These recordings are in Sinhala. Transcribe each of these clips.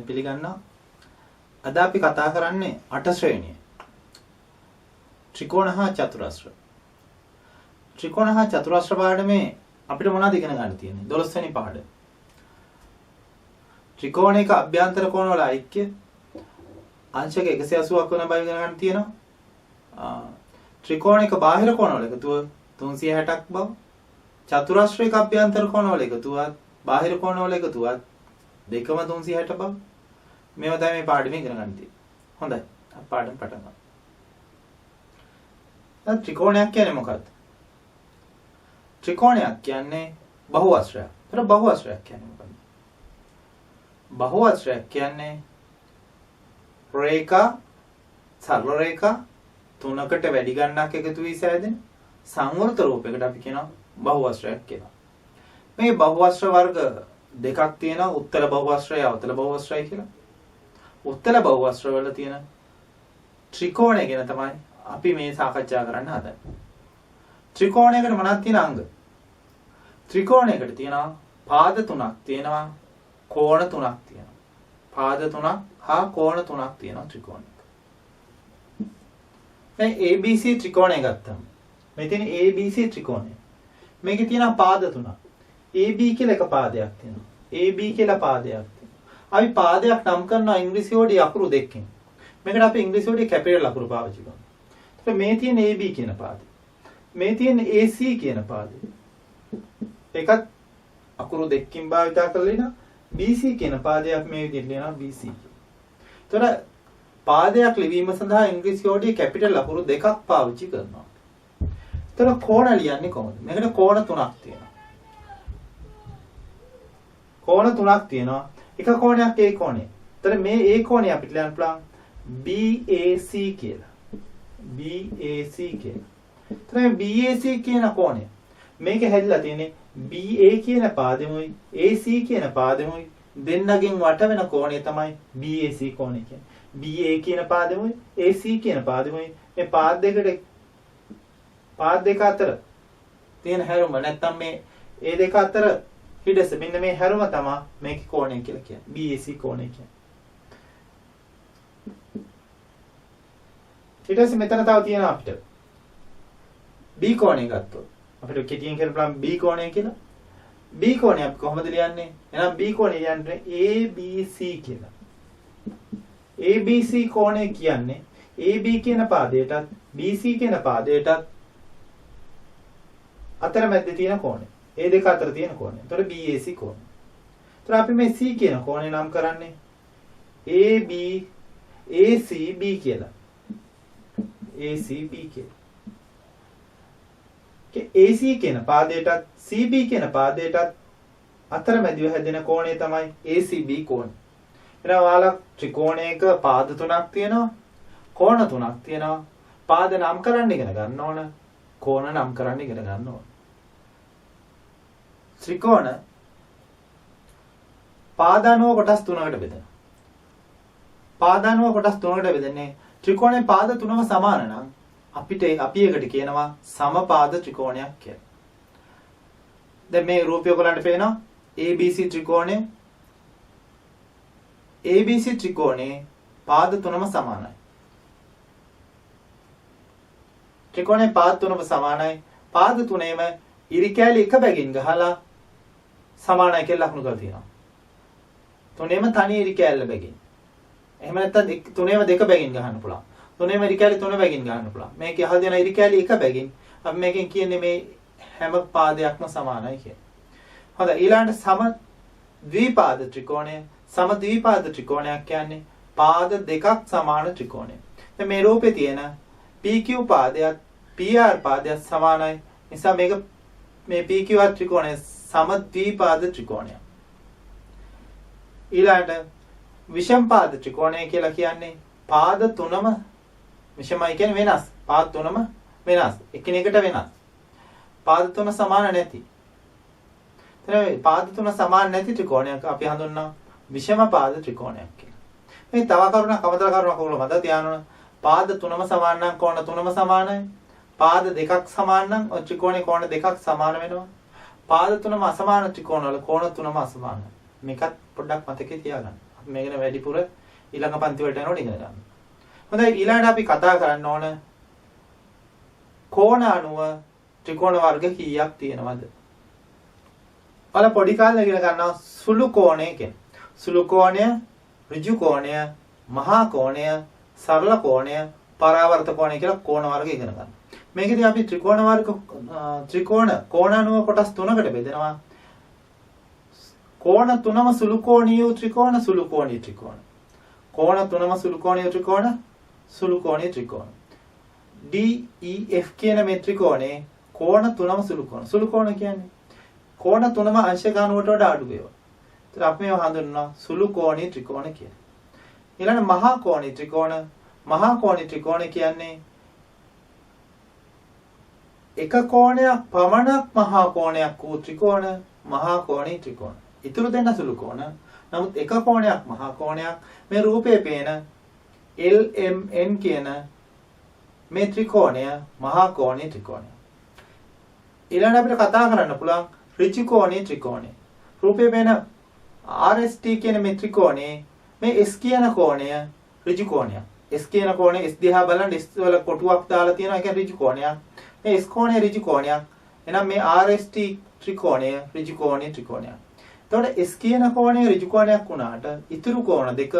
පිළිගන්නවා. අද අපි කතා කරන්නේ 8 ශ්‍රේණිය. ත්‍රිකෝණ හා චතුරස්‍ර. ත්‍රිකෝණ හා චතුරස්‍ර පාඩමේ අපිට මොනවද ඉගෙන ගන්න තියෙන්නේ? 12 වෙනි පාඩම. ත්‍රිකෝණයක අභ්‍යන්තර කෝණ වල ඓක්‍ය අංශක 180ක් වෙන බව ඉගෙන ගන්න තියෙනවා. ත්‍රිකෝණයක බාහිර කෝණ වල එකතුව 360ක් බව. චතුරස්‍රයක අභ්‍යන්තර කෝණ වල එකතුවත් බාහිර කෝණ වල එකතුවත් දෙකම 360 බව. මේවා තමයි මේ පාඩමේ ඉගෙන ගන්න තියෙන්නේ. හොඳයි. අපි පාඩම පටන් ගමු. දැන් ත්‍රිකෝණයක් කියන්නේ මොකක්ද? ත්‍රිකෝණයක් කියන්නේ බහුවස්ත්‍රයක්. ඒතර බහුවස්ත්‍රයක් කියන්නේ මොකක්ද? බහුවස්ත්‍රයක් කියන්නේ රේඛා සරල රේඛා තුනකට වැඩි ගණනක් එකතු වී සෑදෙන සංවෘත රූපයකට අපි කියනවා බහුවස්ත්‍රයක් කියලා. මේ බහුවස්ත්‍ර වර්ග දෙකක් තියෙනවා. උත්තල බහුවස්ත්‍රය, අවතල බහුවස්ත්‍රය කියලා. උත්තල බහුවස්ත්‍ර වල තියෙන ත්‍රිකෝණය ගැන තමයි අපි මේ සාකච්ඡා කරන්න හදන්නේ. ත්‍රිකෝණයකට මොනවද තියෙන අංග? ත්‍රිකෝණයකට තියෙනවා පාද තුනක් තියෙනවා, කෝණ තුනක් තියෙනවා. පාද තුනක් හා කෝණ තුනක් තියෙනවා ත්‍රිකෝණයක. දැන් ABC ත්‍රිකෝණය ගත්තම මෙතන ABC ත්‍රිකෝණය. මේකේ තියෙනවා පාද තුනක්. AB කියලා එක පාදයක් තියෙනවා. AB කියලා පාදයක් තියෙනවා. අපි පාදයක් නම් කරනවා ඉංග්‍රීසි වලදී අකුරු දෙකකින්. මේකට අපි ඉංග්‍රීසි වලදී කැපිටල් අකුරු පාවිච්චි කරනවා. ඒත් මේ තියෙන AB කියන පාදේ. මේ තියෙන AC කියන පාදේ. ඒකත් අකුරු දෙකකින් භාවිත කරලා ඉනවා. BC කියන පාදයක් මේ විදිහට ලියනවා BC කියලා. ඒතර පාදයක් ලිවීම සඳහා ඉංග්‍රීසි වලදී කැපිටල් අකුරු දෙකක් පාවිච්චි කරනවා. ඒතර කෝණ ලියන්නේ කොහොමද? මේකට කෝණ තුනක් තියෙනවා. කෝණ තුනක් තියෙනවා. එක කෝණයක් A කෝණය. ඒතර මේ A කෝණය අපිට ලියන්න පුළුවන් BAC කියලා. BAC කියලා. ඒතර මේ BAC කියන කෝණය මේක හැදිලා තියෙන්නේ BA කියන පාදෙමුයි AC කියන පාදෙමුයි දෙන්නගෙන් වට වෙන කෝණය තමයි BAC කෝණය කියන්නේ. BA කියන පාදෙමුයි AC කියන පාදෙමුයි මේ පාද දෙක අතර තියෙන හැරුම නැත්තම් මේ ඒ දෙක අතර හිඩස මෙන්න මේ හැරුම තමයි මේකේ කෝණය කියලා කියන්නේ. BAC කෝණය කියන්නේ. ඊට පස්සේ මෙතන තව තියෙනවා අපිට B කෝණය ගත්තොත් අපිට කෙටියෙන් කියන්න පුළුවන් B කෝණය කියලා. B කෝණය අපි කොහොමද ලියන්නේ? එහෙනම් B කෝණය ලියන්නේ ABC කියලා. ABC කෝණය කියන්නේ AB කියන පාදයටත් BC කියන පාදයටත් අතරමැද තියෙන කෝණය. ඒ දෙක අතර තියෙන කෝණය. එතකොට BAC කෝණය. එතකොට අපි මේ C කියන කෝණය නම් කරන්නේ AB ACB කියලා. ACB කියලා. AC කියන පාදයටත් CB කියන පාදයටත් අතරමැදිව හැදෙන කෝණය තමයි ACB කෝණය. එහෙනම් ඔයාලා ත්‍රිකෝණයක පාද තුනක් තියෙනවා, කෝණ තුනක් තියෙනවා. පාද නම් කරන්න ඉගෙන ගන්න ඕන, කෝණ නම් කරන්න ඉගෙන ගන්න ඕන. ත්‍රිකෝණ පාදානුව කොටස් තුනකට බෙදෙනවා. පාදානුව කොටස් තුනකට බෙදෙන්නේ ත්‍රිකෝණේ පාද තුනම සමාන නම් අපි එකට කියනවා සමපාද ත්‍රිකෝණයක් කියලා. දැන් මේ රූපය ඔයගලන්ට පේනවා ABC ත්‍රිකෝණය. ABC ත්‍රිකෝණේ පාද තුනම සමානයි. ත්‍රිකෝණේ පාද තුනම සමානයි. පාද තුනේම ඉරි කැලි එක බැගින් ගහලා සමානයි කියලා ලකුණු කරලා තියෙනවා. තුනේම තනි ඉරි කැලි බැගින්. එහෙම නැත්නම් තුනේම දෙක බැගින් ගහන්න පුළුවන්. තුනේම ඉරි කැලි තුන බැගින් ගහන්න පුළුවන්. මේක අහලා දෙන ඉරි කැලි එක බැගින් අපි මේකෙන් කියන්නේ මේ හැම පාදයක්ම සමානයි කියලා. හොඳයි ඊළඟට සම ද්විපාද ත්‍රිකෝණය. සම ද්විපාද ත්‍රිකෝණයක් කියන්නේ පාද දෙකක් සමාන ත්‍රිකෝණය. දැන් මේ රූපේ තියෙන PQ පාදයත් PR පාදයත් සමානයි. නිසා මේක මේ PQR ත්‍රිකෝණය සම ද්විපාද ත්‍රිකෝණයක්. ඊළඟට විෂම පාද ත්‍රිකෝණය කියලා කියන්නේ පාද තුනම විෂමයි කියන්නේ වෙනස්. පාද තුනම වෙනස්. එකිනෙකට වෙනස්. පාද තුන සමාන නැති. එතන පාද තුන සමාන නැති ත්‍රිකෝණයක් අපි හඳුන්වනවා විෂම පාද ත්‍රිකෝණයක් කියලා. මේ තව කරුණක් අමතර කරුණක් ඔයගොල්ලෝ මතක තියාගන්න. පාද තුනම සමාන නම් කෝණ තුනම සමානයි. පාද දෙකක් සමාන නම් ඔය ත්‍රිකෝණේ කෝණ දෙකක් සමාන වෙනවා. පාද තුනම අසමාන ත්‍රිකෝණ වල කෝණ තුනම අසමානයි. මේකත් පොඩ්ඩක් මතකේ තියාගන්න. මේ ගැන වැඩිපුර ඊළඟ පන්ති වලට යනකොට ඉගෙන ගන්න. හොඳයි ඊළඟට අපි කතා කරන්න ඕන කෝණ අණුව ත්‍රිකෝණ වර්ග කීයක් තියෙනවද? ඔයාලා පොඩි කාලේ ඉගෙන ගන්නවා සුළු කෝණය කියන්නේ. සුළු කෝණය, ඍජු කෝණය, මහා කෝණය, සරල කෝණය, පරාවර්ත කෝණය කියලා කෝණ වර්ග ඉගෙන ගන්නවා. මේකදී අපි ත්‍රිකෝණ වර්ග කෝණ අණුව කොටස් තුනකට බෙදෙනවා. කෝණ තුනම සුළු කෝණීය ත්‍රිකෝණ, සුළු කෝණීය ත්‍රිකෝණ. කෝණ තුනම සුළු කෝණීය ත්‍රිකෝණ, සුළු කෝණීය ත්‍රිකෝණ. D E F කියන මේ ත්‍රිකෝණේ කෝණ තුනම සුළු කෝණ. සුළු කෝණ කියන්නේ කෝණ තුනම අංශක අණුවට වඩා අඩු ඒවා. ඒත් අපි මේවා හඳුන්වනවා සුළු කෝණීය ත්‍රිකෝණ කියලා. ඊළඟ මහා කෝණීය ත්‍රිකෝණ. මහා කෝණීය ත්‍රිකෝණ කියන්නේ එක කෝණයක් පමණක් මහා කෝණයක් වූ ත්‍රිකෝණ මහා කෝණීය ත්‍රිකෝණ. ඊටු දෙන්න සුළු කෝණ. නමුත් එක කෝණයක් මහා කෝණයක් මේ රූපේ පේන LMN කියන මේ ත්‍රිකෝණය මහා කෝණීය ත්‍රිකෝණය. ඊළඟ අපිට කතා කරන්න පුළුවන් ඍජු කෝණීය ත්‍රිකෝණය. රූපේ පේන RST කියන මේ ත්‍රිකෝණේ මේ S කියන කෝණය ඍජු කෝණයක්. S කියන කෝණය S දිහා බලන S වල කොටුවක් දාලා තියෙනවා ඒක ඍජු කෝණයක්. මේ S කෝණය ඍජු කෝණයක්. එහෙනම් මේ RST ත්‍රිකෝණය ඍජු කෝණීය ත්‍රිකෝණයක්. එතකොට S කියන කෝණය ඍජු කෝණයක් වුණාට ඉතුරු කෝණ දෙක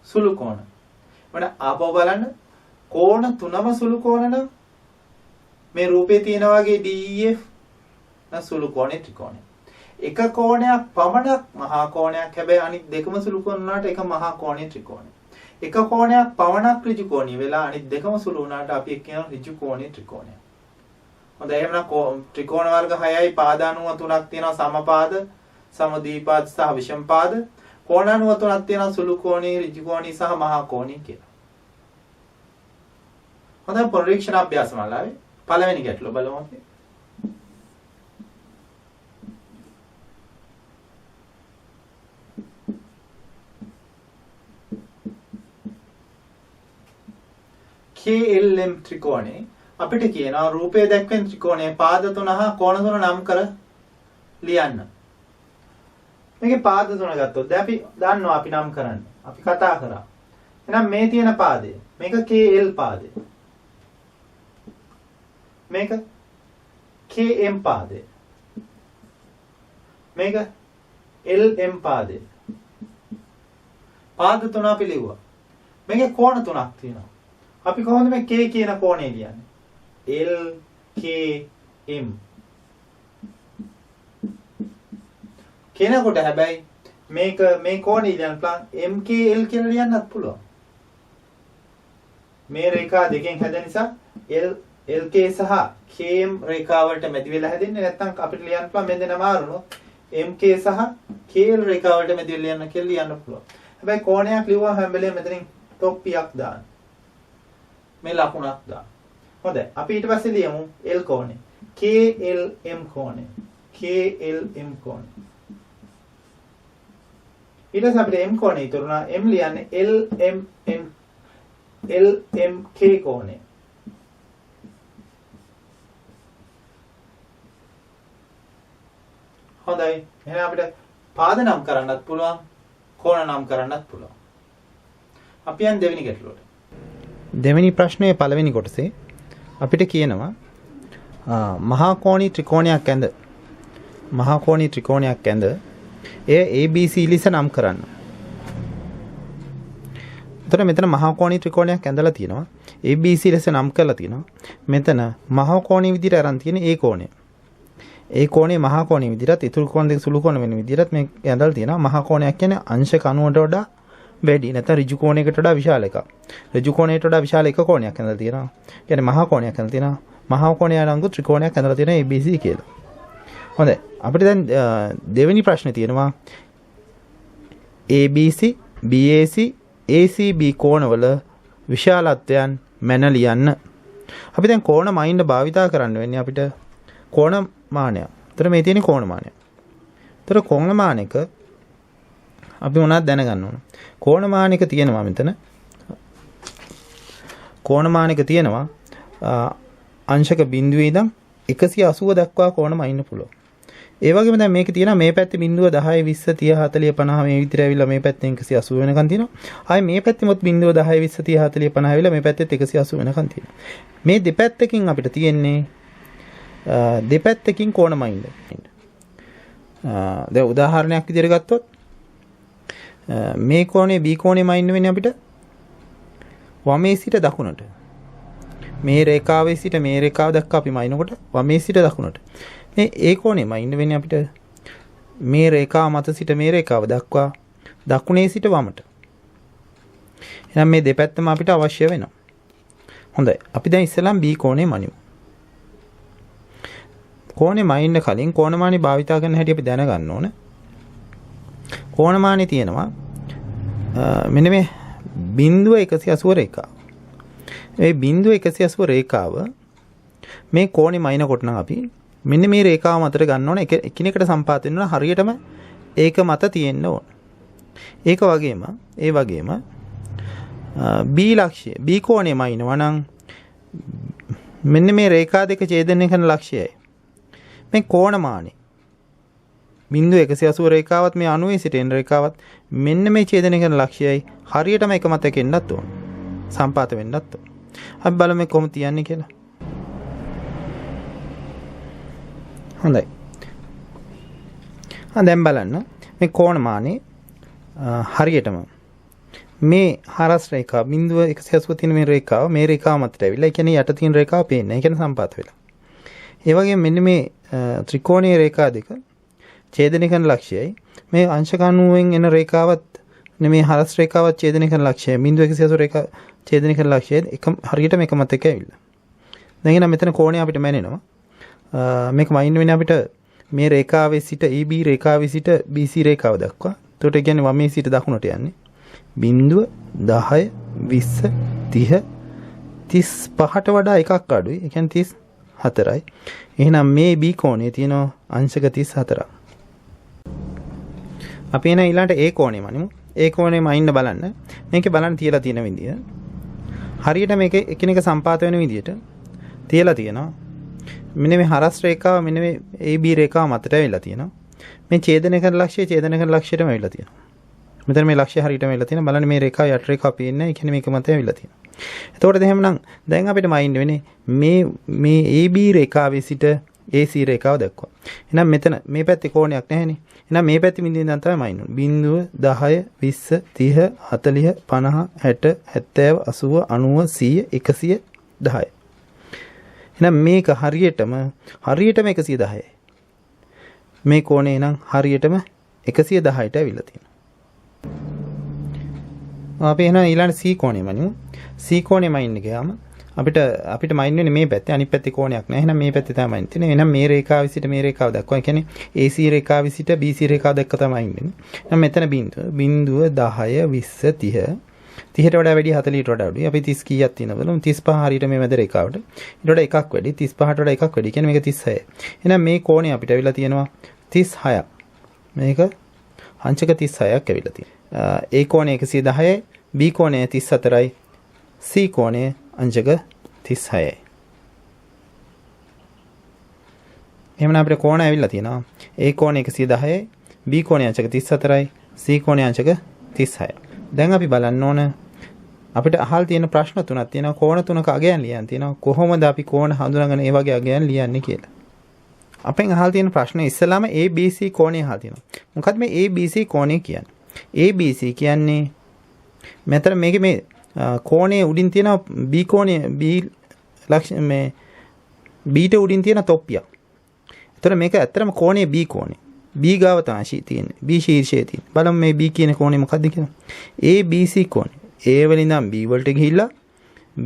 සුළු කෝණ. වඩා ආපහු බලන්න කෝණ තුනම සුළු කෝණ නම් මේ රූපේ තියෙන වගේ DEF සුළු කෝණේ ත්‍රිකෝණය. එක කෝණයක් පමණක් මහා කෝණයක් හැබැයි අනිත් දෙකම සුළු කෝණ වුණාට ඒක මහා කෝණේ ත්‍රිකෝණය. එක කෝණයක් පමණක් ඍජු කෝණී වෙලා අනිත් දෙකම සුළු වුණාට අපි කියනවා ඍජු කෝණී ත්‍රිකෝණය. හොඳයි එහෙනම් ත්‍රිකෝණ වර්ග 6යි පාදානුව 3ක් තියෙනවා සමපාද, සමද්විපාද සහ විෂමපාද. කෝණානුව 3ක් තියෙනවා සුළු කෝණී, ඍජු කෝණී සහ මහා කෝණී කියලා. හොඳයි පරීක්ෂණ අභ්‍යාස මාලාවේ පළවෙනි ගැටලුව බලමු අපි. KLM ත්‍රිකෝණේ අපිට කියනවා රූපයේ දැක්වෙන ත්‍රිකෝණයේ පාද තුන හා කෝණ තුන නම් කර ලියන්න. මේකේ පාද තුන ගත්තොත් දැන් අපි දන්නවා අපි නම් කරන්නේ. අපි කතා කරා. එහෙනම් මේ තියෙන පාදය මේක KL පාදය. මේක KM පාදය. මේක LM පාදය. පාද තුන අපි ලිව්වා. මේකේ කෝණ තුනක් තියෙනවා. අපි කොහොමද මේ K කියන කෝණය ලියන්නේ? L K M කෙනෙකුට හැබැයි මේක මේ කෝණය ලියන්න පුළුවන් MKL කියලා ලියන්නත් පුළුවන්. මේ රේඛා දෙකෙන් හැදෙන නිසා LK සහ KM රේඛාවලට මැදි වෙලා හැදෙන්නේ නැත්නම් අපිට ලියන්න පුළුවන් මෙන්න දෙන මාරුනොත් MK සහ KL රේඛාවලට මැදි වෙලා ලියන්න කියලා ලියන්න පුළුවන්. හැබැයි කෝණයක් ලිව්වම හැම වෙලේම මෙතනින් තොප්පියක් දාන්න. මේ ලකුණක් දාන්න. හොඳයි. අපි ඊට පස්සේ ලියමු L කෝණය. KLM කෝණය. KLM කෝණය. ඊට පස්සේ අපිට M කෝණය ඉතුරුනා. M ලියන්නේ LMK කෝණය. හොඳයි. එහෙනම් අපිට පාද නම් කරන්නත් පුළුවන්, කෝණ නම් කරන්නත් පුළුවන්. අපි යන් දෙවෙනි ගැටලුවට. දෙවෙනි ප්‍රශ්නයේ පළවෙනි කොටසේ අපිට කියනවා මහා කෝණී ත්‍රිකෝණයක් ඇඳ මහා කෝණී ත්‍රිකෝණයක් ඇඳ එය ABC ලෙස නම් කරන්න. එතකොට මෙතන මහා කෝණී ත්‍රිකෝණයක් ඇඳලා තියෙනවා. ABC ලෙස නම් කරලා තියෙනවා. මෙතන මහා කෝණී විදිහට අරන් තියෙන ඒ කෝණය. ඒ කෝණේ මහා කෝණී විදිහට ඉතුරු කෝණ දෙක සුළු කෝණ වෙන විදිහට මේ ඇඳලා තියෙනවා. මහා කෝණයක් කියන්නේ අංශක 90ට වඩා වැඩි නැත්නම් ඍජු කෝණයකට වඩා විශාල එකක්. ඍජු කෝණයට වඩා විශාල එක කෝණයක් ඇඳලා තියෙනවා. කියන්නේ මහා කෝණයක් ඇඳලා තියෙනවා. මහා කෝණය අරංගු ත්‍රිකෝණයක් ඇඳලා තියෙනවා ABC කියලා. හොඳයි. අපිට දැන් දෙවෙනි ප්‍රශ්නේ තියෙනවා ABC, BAC, ACB කෝණවල විශාලත්වයන් මැන ලියන්න. අපි දැන් කෝණ මයින්ඩ් භාවිතා කරන්න වෙන්නේ අපිට කෝණ මානයක්. ඒතර මේ තියෙන කෝණ මානය. ඒතර කෝණ මානයක අපි මොනවද දැනගන්න ඕන? කෝණ මානයක තියෙනවා මෙතන. කෝණ මානයක තියෙනවා අංශක බිඳුවේ ඉඳන් 180 දක්වා කෝණ මයින්න පුළුවන්. ඒ වගේම දැන් මේකේ තියෙනවා මේ පැත්තේ බිඳුව 10 20 30 40 50 මේ විතර ඇවිල්ලා මේ පැත්තෙන් 180 වෙනකන් තියෙනවා. ආයේ මේ පැත්තේ මොත් බිඳුව 10 20 30 40 50 ඇවිල්ලා මේ පැත්තෙත් 180 වෙනකන් තියෙනවා. මේ දෙපැත්තකින් අපිට තියෙන්නේ දෙපැත්තකින් කෝණ මයින්ඩ්. දැන් උදාහරණයක් විදිහට ගත්තොත් මේ කෝණේ B කෝණේ මයින්ඩ් වෙන්නේ අපිට වමේ සිට දකුණට. මේ රේඛාවේ සිට මේ රේඛාව දක්වා අපි මයින්කොට වමේ සිට දකුණට. මේ ඒ කෝණේ මයින්ඩ් වෙන්නේ අපිට මේ රේඛාව මත සිට මේ රේඛාව දක්වා දකුණේ සිට වමට. එහෙනම් මේ දෙපැත්තම අපිට අවශ්‍ය වෙනවා. හොඳයි. අපි දැන් ඉස්සෙල්ලාම B කෝණේ මනිමු. කෝණේ මයින්ඩ් කලින් කෝණමානි භාවිතා කරන හැටි අපි දැනගන්න ඕන. කෝණමානි තියෙනවා මෙන්න මේ බිඳුව 180 රේඛාව. මේ බිඳුව 180 රේඛාව මේ කෝණේ මයින් කොට නම් අපි මෙන්න මේ රේඛාව මතට ගන්න ඕන එකිනෙකට සම්පාත වෙන්න ඕන හරියටම ඒක මත තියෙන්න ඕන. ඒක වගේම ඒ වගේම B ලක්ෂය B කෝණේ මයින්නවා නම් මෙන්න මේ රේඛා දෙක ඡේදනය කරන ලක්ෂයයි මේ කෝණමානි බිඳුව 180 රේඛාවත් මේ 90 සිට එන රේඛාවත් මෙන්න මේ ඡේදනය කරන ලක්ෂයයි හරියටම එක මතක එන්නත් ඕන. සම්පාත වෙන්නත් ඕන. අපි බලමු මේ කොහොමද තියන්නේ කියලා. හොඳයි. දැන් බලන්න මේ කෝණමානි හරියටම මේ හරස් රේඛාව බිඳුව 180 තියෙන මේ රේඛාව මේ රේඛාව මතට ඇවිල්ලා ඒ කියන්නේ යට තියෙන රේඛාව පේන්නේ. ඒ කියන්නේ සම්පාත වෙලා. ඒ වගේම මෙන්න මේ ත්‍රිකෝණීය රේඛා දෙක ඡේදනය කරන ලක්ෂයයි මේ අංශක 90න් එන රේඛාවත් මේ හරස් රේඛාවත් ඡේදනය කරන ලක්ෂයයි බිඳුව 180 රේඛා ඡේදනය කරන ලක්ෂයයි එක හරියටම එක මතක ඇවිල්ලා. දැන් එහෙනම් මෙතන කෝණය අපිට මැනෙනවා. මේක මයින්ඩ් වෙන්නේ අපිට මේ රේඛාවේ සිට EB රේඛාවේ සිට BC රේඛාව දක්වා. එතකොට කියන්නේ වමේ සිට දකුණට යන්නේ. බිඳුව 10 20 30 35ට වඩා එකක් අඩුයි. ඒ කියන්නේ 34යි. එහෙනම් මේ B කෝණයේ තියෙනවා අංශක 34ක්. අපි එන ඊළඟට A කෝණය මනිමු. A කෝණය මයින්ඩ් බලන්න. මේකේ බලන්න තියලා තියෙන විදිය. හරියට මේක එකිනෙක සම්පාත වෙන විදියට තියලා තියෙනවා. මෙන්න මේ හරස් රේඛාව මෙන්න මේ AB රේඛාව මතට ඇවිල්ලා තියෙනවා. මේ ඡේදනය කරන ලක්ෂය ඡේදනය කරන ලක්ෂයටම ඇවිල්ලා තියෙනවා. මෙතන මේ ලක්ෂය හරියටම ඇවිල්ලා තියෙනවා. බලන්න මේ රේඛාව යට රේඛාව පේන්නේ නැහැ. ඒ කියන්නේ මේක මත ඇවිල්ලා තියෙනවා. එතකොට එහෙමනම් දැන් අපිට මයින්ඩ් වෙන්නේ මේ AB රේඛාවේ සිට AC රේඛාව දක්වා. එහෙනම් මෙතන මේ පැත්තේ කෝණයක් නැහැනේ. එහෙනම් මේ පැත්තේ බිඳුවෙන් දැන් තමයි මයින්ඩ් වෙන්නේ. බිඳුව 10 20 30 40 50 60 70 80 90 100 110. එහෙනම් මේක හරියටම 110යි. මේ කෝණේ නම් හරියටම 110ට ඇවිල්ලා තියෙනවා. අපි එහෙනම් ඊළඟ C කෝණය මනිමු. C කෝණය මයින්ඩ් ගියාම අපිට මයින්ඩ් වෙන්නේ මේ පැත්තේ අනිත් පැත්තේ කෝණයක් නැහැ. එහෙනම් මේ පැත්තේ තමයි මයින්ඩ් තියෙන්නේ. එහෙනම් මේ රේඛාව විසිට මේ රේඛාව දක්වා. ඒ කියන්නේ AC රේඛාව විසිට BC රේඛාව දක්වා තමයි මයින්ඩ් වෙන්නේ. එහෙනම් මෙතන බිඳුව 10 20 30 30ට වඩා වැඩි 40ට වඩා අඩුයි. අපි 30 කීයක් තියෙනවද? 35 හරියට මේ මැද රේඛාවට. ඊට වඩා එකක් වැඩි 35ට වඩා එකක් වැඩි. කියන්නේ මේක 36යි. එහෙනම් මේ කෝණය අපිට ඇවිල්ලා තියෙනවා 36ක්. මේක අංශක 36ක් ඇවිල්ලා තියෙනවා. A කෝණය 110යි, B කෝණය 34යි, C කෝණය අංශක 36යි. එහෙනම් අපිට කෝණ ඇවිල්ලා තියෙනවා. A කෝණය 110යි, B කෝණය අංශක 34යි, C කෝණය අංශක 36යි. දැන් අපි බලන්න ඕන අපිට අහල් තියෙන ප්‍රශ්න තුනක් තියෙනවා. කෝණ තුනක අගයන් ලියන්න තියෙනවා. කොහොමද අපි කෝණ හඳුනාගෙන ඒ වගේ අගයන් ලියන්නේ කියලා. අපෙන් අහල් තියෙන ප්‍රශ්න ඉස්සෙල්ලාම ABC කෝණය අහලා තියෙනවා. මොකක්ද මේ ABC කෝණය කියන්නේ? ABC කියන්නේ මෙතන මේකේ මේ කෝණයේ උඩින් තියෙන B කෝණය B ලක්ෂ මේ B ට උඩින් තියෙන තොප්පියක්. එතකොට මේක ඇත්තටම කෝණයේ B කෝණය. B ගාව තමයි තියෙන්නේ. B ශීර්ෂයේ තියෙන්නේ. බලමු මේ B කියන කෝණය මොකක්ද කියලා. ABC කෝණය. A වලින් ඉඳන් B වලට ගිහිල්ලා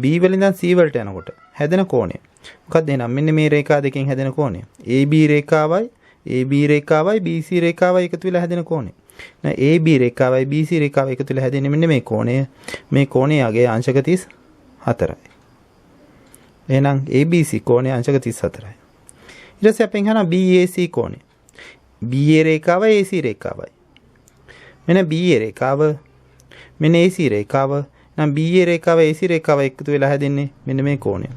B වලින් ඉඳන් C වලට යනකොට හැදෙන කෝණය. මොකක්ද එහෙනම් මෙන්න මේ රේඛා දෙකෙන් හැදෙන කෝණය. AB රේඛාවයි BC රේඛාවයි එකතු වෙලා හැදෙන කෝණය. AB රේඛාවයි BC රේඛාවයි එකතු වෙලා හැදෙන්නේ මෙන්න මේ කෝණය. මේ කෝණයේ අගය අංශක 34යි. එහෙනම් ABC කෝණය අංශක 34යි. ඊට පස්සේ අපෙන් අහනවා BAC කෝණය. BA රේඛාවයි AC රේඛාවයි. මෙන්න BA රේඛාව මෙන්න AC රේඛාව. නම් BA රේඛාව AC රේඛාව එකතු වෙලා හැදෙන්නේ මෙන්න මේ කෝණය.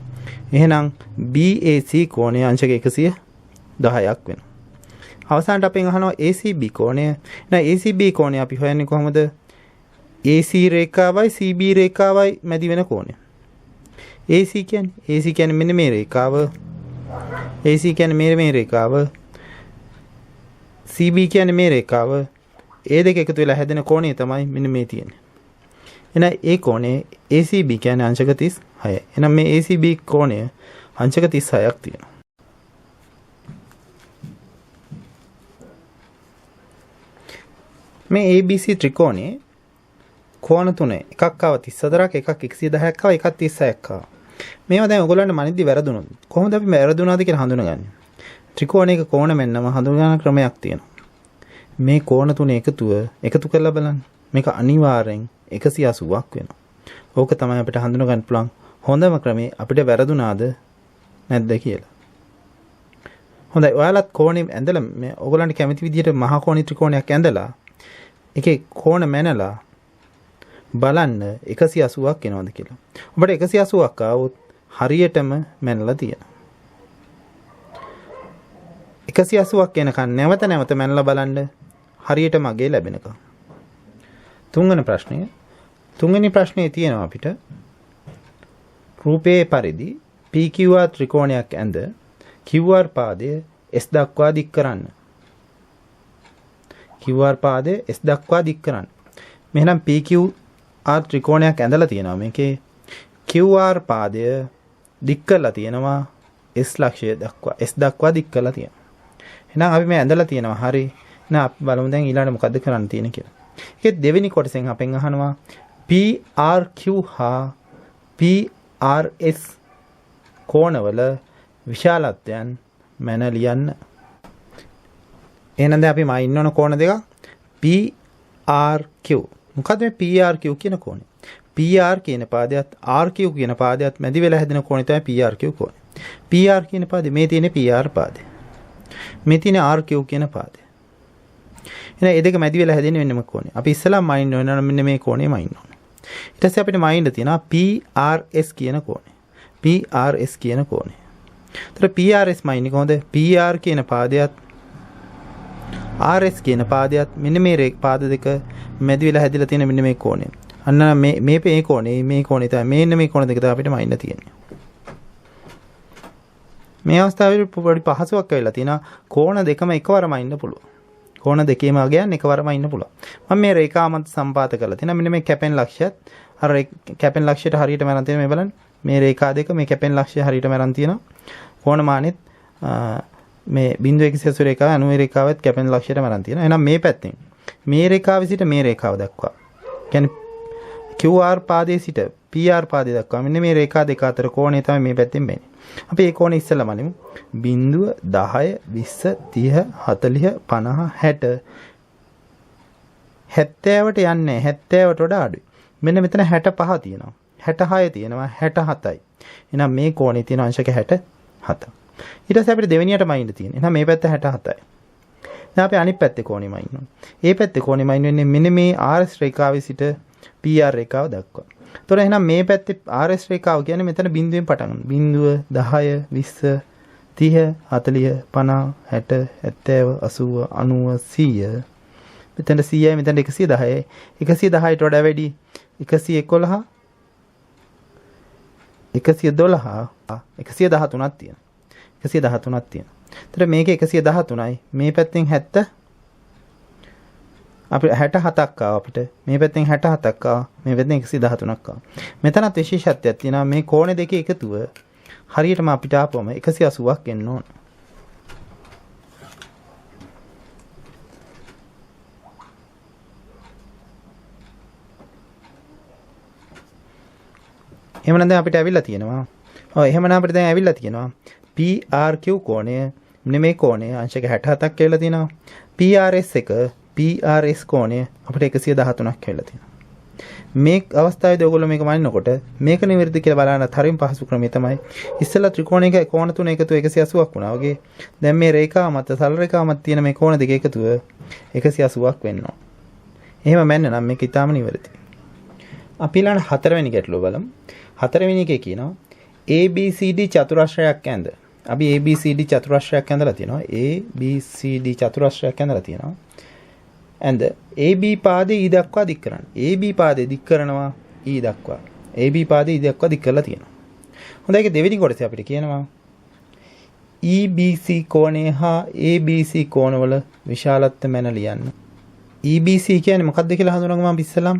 එහෙනම් BAC කෝණය අංශක 110ක් වෙනවා. අවසානට අපෙන් අහනවා ACB කෝණය. එහෙනම් ACB කෝණය අපි හොයන්නේ කොහොමද? AC රේඛාවයි CB රේඛාවයි මැදි වෙන කෝණය. AC කියන්නේ මෙන්න මේ රේඛාව. AC කියන්නේ මේ රේඛාව. CB කියන්නේ මේ රේඛාව. ඒ දෙක එකතු වෙලා හැදෙන කෝණය තමයි මෙන්න මේ තියෙන්නේ. එහෙනම් ඒ කෝණය ACB කියන්නේ අංශක 36. එහෙනම් මේ ACB කෝණය අංශක 36ක් තියෙනවා. මේ ABC ත්‍රිකෝණයේ කෝණ තුනේ එකක් ආව 34ක්, එකක් 110ක් ආව, එකක් 36ක් ආව. මේවා දැන් ඔයගොල්ලන්ට මනින්දි වැරදුනොත් කොහොමද අපි වැරදුනාද කියලා හඳුනගන්නේ? ත්‍රිකෝණයක කෝණ මෙන්නම හඳුනගන්න ක්‍රමයක් තියෙනවා. මේ කෝණ තුනේ එකතු කරලා බලන්න. මේක අනිවාර්යෙන් 180ක් වෙනවා. ඕක තමයි අපිට හඳුනගන්න පුළුවන් හොඳම ක්‍රමේ අපිට වැරදුනාද නැද්ද කියලා. හොඳයි, ඔයාලත් කෝණෙ ඇඳලා මේ ඔයගොල්ලන්ට කැමති විදිහට මහා කෝණී ත්‍රිකෝණයක් ඇඳලා ඒකේ කෝණ මැනලා බලන්න 180ක් එනවද කියලා. ඔබට 180ක් ආවොත් හරියටම මැනලා තියෙනවා. 180ක් එනකන් නැවත මැනලා බලන්න හරියට මගේ ලැබෙනකම්. තුන්වෙනි ප්‍රශ්නේ තියෙනවා අපිට රූපයේ පරිදි PQR ත්‍රිකෝණයක් ඇඳ QR පාදය S දක්වා දික් කරන්න. QR පාදය S දක්වා දික් කරන්න. මෙහෙනම් PQR ත්‍රිකෝණයක් ඇඳලා තියෙනවා. මේකේ QR පාදය දික් කරලා තියෙනවා S ලක්ෂය දක්වා. S දක්වා දික් කරලා තියෙනවා. එහෙනම් අපි මේ ඇඳලා තියෙනවා. හරි. එහෙනම් අපි බලමු දැන් ඊළඟට මොකද්ද කරන්න තියෙන්නේ කියලා. ඒකේ දෙවෙනි කොටසෙන් අපෙන් අහනවා PRQ හා PRS කෝණවල විශාලත්වයන් මැන ලියන්න. එහෙනම් දැන් අපි මා ඉන්න ඕන කෝණ දෙක PRQ. මොකද්ද මේ PRQ කියන කෝණය? PR කියන පාදයට RQ කියන පාදයට මැදි වෙලා හැදෙන කෝණය තමයි PRQ කෝණය. PR කියන පාදේ මේ තියෙන PR පාදේ. මේ තියෙන RQ කියන පාදේ. එහෙනම් මේ දෙක මැදි වෙලා හැදෙන්නේ වෙනම කෝණය. අපි ඉස්සෙල්ලාම මයින්ඩ් වෙනවා මෙන්න මේ කෝණය මයින්ඩ් වෙනවා. ඊට පස්සේ අපිට මයින්ඩ් තියෙනවා PRS කියන කෝණය. PRS කියන කෝණය. ඒතර PRS මයින්ඩ් කොහොමද? PR කියන පාදයට RS කියන පාදයට මෙන්න මේ පාද දෙක මැදි වෙලා හැදිලා තියෙන මෙන්න මේ කෝණය. අන්න මේ කෝණය තමයි මෙන්න මේ කෝණ දෙක තමයි අපිට මයින්ඩ් තියෙන්නේ. මේ අවස්ථාවේ පොඩි පහසුවක් වෙලා තියෙනවා. කෝණ දෙකම එකවරම ඉන්න පුළුවන්. කෝණ දෙකේම අගයන් එකවරම ඉන්න පුළුවන්. මම මේ රේඛාමත් සම්පාත කරලා තියෙනවා. මෙන්න මේ කැපෙන ලක්ෂයත් අර කැපෙන ලක්ෂයට හරියටම අරන් තියෙනවා. මේ බලන්න. මේ රේඛා දෙක මේ කැපෙන ලක්ෂය හරියටම අරන් තියෙනවා. කෝණ මානෙත් මේ 0.1 රේඛාව 90 රේඛාවත් කැපෙන ලක්ෂයටම අරන් තියෙනවා. එහෙනම් මේ පැත්තෙන් මේ රේඛාවේ සිට මේ රේඛාව දක්වා. කියන්නේ QR පාදයේ සිට PR පාදයේ දක්වා මෙන්න මේ රේඛා දෙක අතර කෝණය තමයි මේ පැත්තෙන් වෙන්නේ. අපි මේ කෝණය ඉස්සෙල්ලාම අනිමු. 0, 10, 20, 30, 40, 50, 60 70ට යන්නේ 70ට වඩා අඩුයි. මෙන්න මෙතන 65 තියෙනවා. 66 තියෙනවා 67යි. එහෙනම් මේ කෝණේ තියෙන අංශක 67. ඊට පස්සේ අපිට දෙවෙනියට මයින්ඩ් තියෙනවා. එහෙනම් මේ පැත්ත 67යි. දැන් අපි අනිත් පැත්තේ කෝණෙම ඉන්නවා. මේ පැත්තේ කෝණෙම ඉන්නේ මෙන්න මේ RS රේඛාවේ සිට PR රේඛාව දක්වා. එතකොට එහෙනම් මේ පැත්තේ RS රේඛාව කියන්නේ මෙතන බිඳුවෙන් පටන් ගන්න. 0, 10, 20, 30, 40, 50, 60, 70, 80, 90, 100. මෙතන 100යි මෙතන 110යි. 110ට වඩා වැඩි 111, 112, 113ක් තියෙනවා. 113ක් තියෙනවා. එතකොට මේක 113යි. මේ පැත්තෙන් 70 අපිට 67ක් ආවා අපිට. මේ පැත්තෙන් 67ක් ආවා. මේ පැත්තෙන් 113ක් ආවා. මෙතනත් විශේෂත්වයක් තියෙනවා. මේ කෝණ දෙකේ එකතුව හරියටම අපිට ආපුවම 180ක් එන්න ඕන. එහෙමනම් දැන් අපිට ඇවිල්ලා තියෙනවා. එහෙමනම් අපිට දැන් ඇවිල්ලා තියෙනවා. PRQ කෝණය මේ කෝණය අංශක 67ක් කියලා තියෙනවා. PRS එක PRS කෝණය අපිට 113ක් කියලා තියෙනවා. මේ අවස්ථාවේදී ඔයගොල්ලෝ මේක මනිනකොට මේක නිවැරදි කියලා බලන්නත් හරිම පහසු ක්‍රමය තමයි. ඉස්සෙල්ලා ත්‍රිකෝණයක කෝණ තුන එකතුව 180ක් වුණා වගේ. දැන් මේ රේඛාව මත සරල රේඛාව මත තියෙන මේ කෝණ දෙක එකතුව 180ක් වෙන්න ඕන. එහෙම මැන්න නම් මේක ඊටාම නිවැරදි. අපි ඊළඟ හතරවෙනි ගැටලුව බලමු. හතරවෙනි එකේ කියනවා ABCD චතුරස්‍රයක් ඇඳ අපි ABCD චතුරස්‍රයක් ඇඳලා තියෙනවා. ABCD චතුරස්‍රයක් ඇඳලා තියෙනවා. and AB පාදේ E දක්වා දික් කරන්න. AB පාදේ දික් කරනවා E දක්වා. AB පාදේ E දක්වා දික් කරලා තියෙනවා. හොඳයි ඒක දෙවෙනි කොටසේ අපිට කියනවා EBC කෝණය හා ABC කෝණවල විශාලත්ව මැන ලියන්න. EBC කියන්නේ මොකක්ද කියලා හඳුනගමු අපි ඉස්සෙල්ලාම.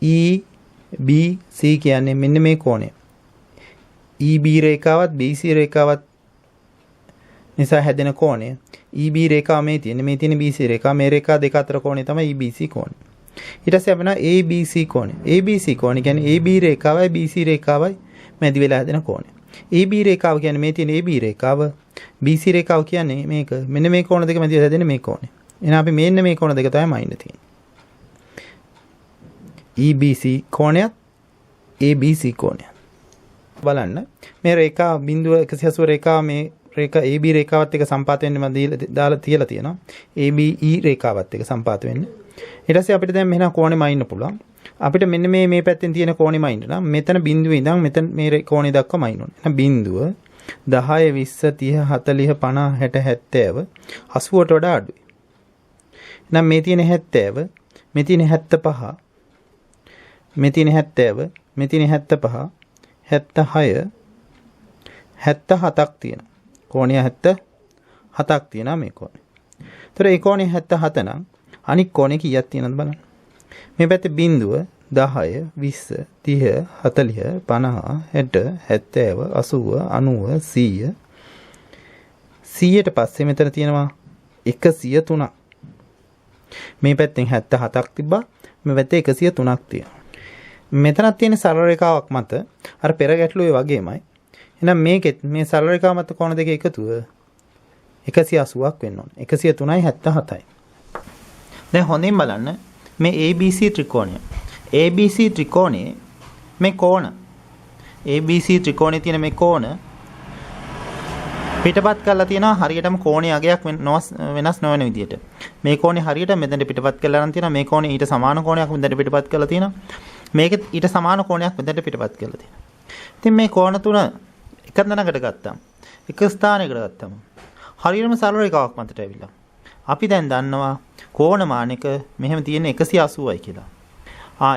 EBC කියන්නේ මෙන්න මේ කෝණය. EB රේඛාවත් BC රේඛාවත් නිසා හැදෙන කෝණය. EB රේඛාව මේ තියෙන BC රේඛාව මේ රේඛා දෙක අතර කෝණය තමයි EBC කෝණය. ඊට පස්සේ අපිට ABC කෝණය. ABC කෝණය කියන්නේ AB රේඛාවයි BC රේඛාවයි මැදි වෙලා හැදෙන කෝණය. AB රේඛාව කියන්නේ මේ තියෙන AB රේඛාව. BC රේඛාව කියන්නේ මේක. මෙන්න මේ කෝණ දෙක මැදි හැදෙන මේ කෝණය. එහෙනම් අපි මෙන්න මේ කෝණ දෙක තමයි මයින්ඩ් තියෙන්නේ. EBC කෝණයත් ABC කෝණයත්. බලන්න මේ රේඛා බිඳුව 180 රේඛාව මේ රේඛා AB රේඛාවත් එක්ක සම්පාත වෙන්න මම දාලා තියලා තියෙනවා. ABE රේඛාවත් එක්ක සම්පාත වෙන්න. ඊට පස්සේ අපිට දැන් මෙහෙනම් කෝණෙ මයින්න පුළුවන්. අපිට මෙන්න මේ පැත්තෙන් තියෙන කෝණෙ මයින්න නම් මෙතන බිඳුවේ ඉඳන් මෙතන මේ කෝණෙ දක්වා මයින්න ඕනේ. එහෙනම් බිඳුව 10 20 30 40 50 60 70 80ට වඩා අඩුයි. එහෙනම් මේ තියෙන 70 මේ තියෙන 75 මේ තියෙන 70 මේ තියෙන 75 76 77ක් තියෙනවා. කෝණය 77ක් තියෙනවා මේ කෝණය. ඒතර මේ කෝණය 77 නම් අනික් කෝණය කීයක් තියෙනවද බලන්න. මේ පැත්තේ බිඳුව 10 20 30 40 50 60 70 80 90 100 100ට පස්සේ මෙතන තියෙනවා 103ක්. මේ පැත්තෙන් 77ක් තිබ්බා. මේ පැත්තේ 103ක් තියෙනවා. මෙතනක් තියෙන සරල රේඛාවක් මත අර පෙර ගැටලුවේ වගේමයි. එහෙනම් මේකෙත් මේ සරල රේඛාව මත කෝණ දෙක එකතුව 180ක් වෙන්න ඕනේ. 103යි 77යි. දැන් හොඳින් බලන්න මේ ABC ත්‍රිකෝණය. ABC ත්‍රිකෝණයේ මේ කෝණ ABC ත්‍රිකෝණයේ තියෙන මේ කෝණ පිටපත් කරලා තියෙනවා හරියටම කෝණයේ අගයක් වෙනස් නොවන විදියට. මේ කෝණේ හරියට මෙතනට පිටපත් කරලා නම් තියෙනවා. මේ කෝණේ ඊට සමාන කෝණයක් මෙතනට පිටපත් කරලා තියෙනවා. මේකෙත් ඊට සමාන කෝණයක් මෙතනට පිටපත් කරලා තියෙනවා. ඉතින් මේ කෝණ තුන එක තැනකට ගත්තාම එක ස්ථානයකට ගත්තාම හරියටම සරල රේඛාවක් මතට ඇවිල්ලා. අපි දැන් දන්නවා කෝණ මානක මෙහෙම තියෙන 180යි කියලා.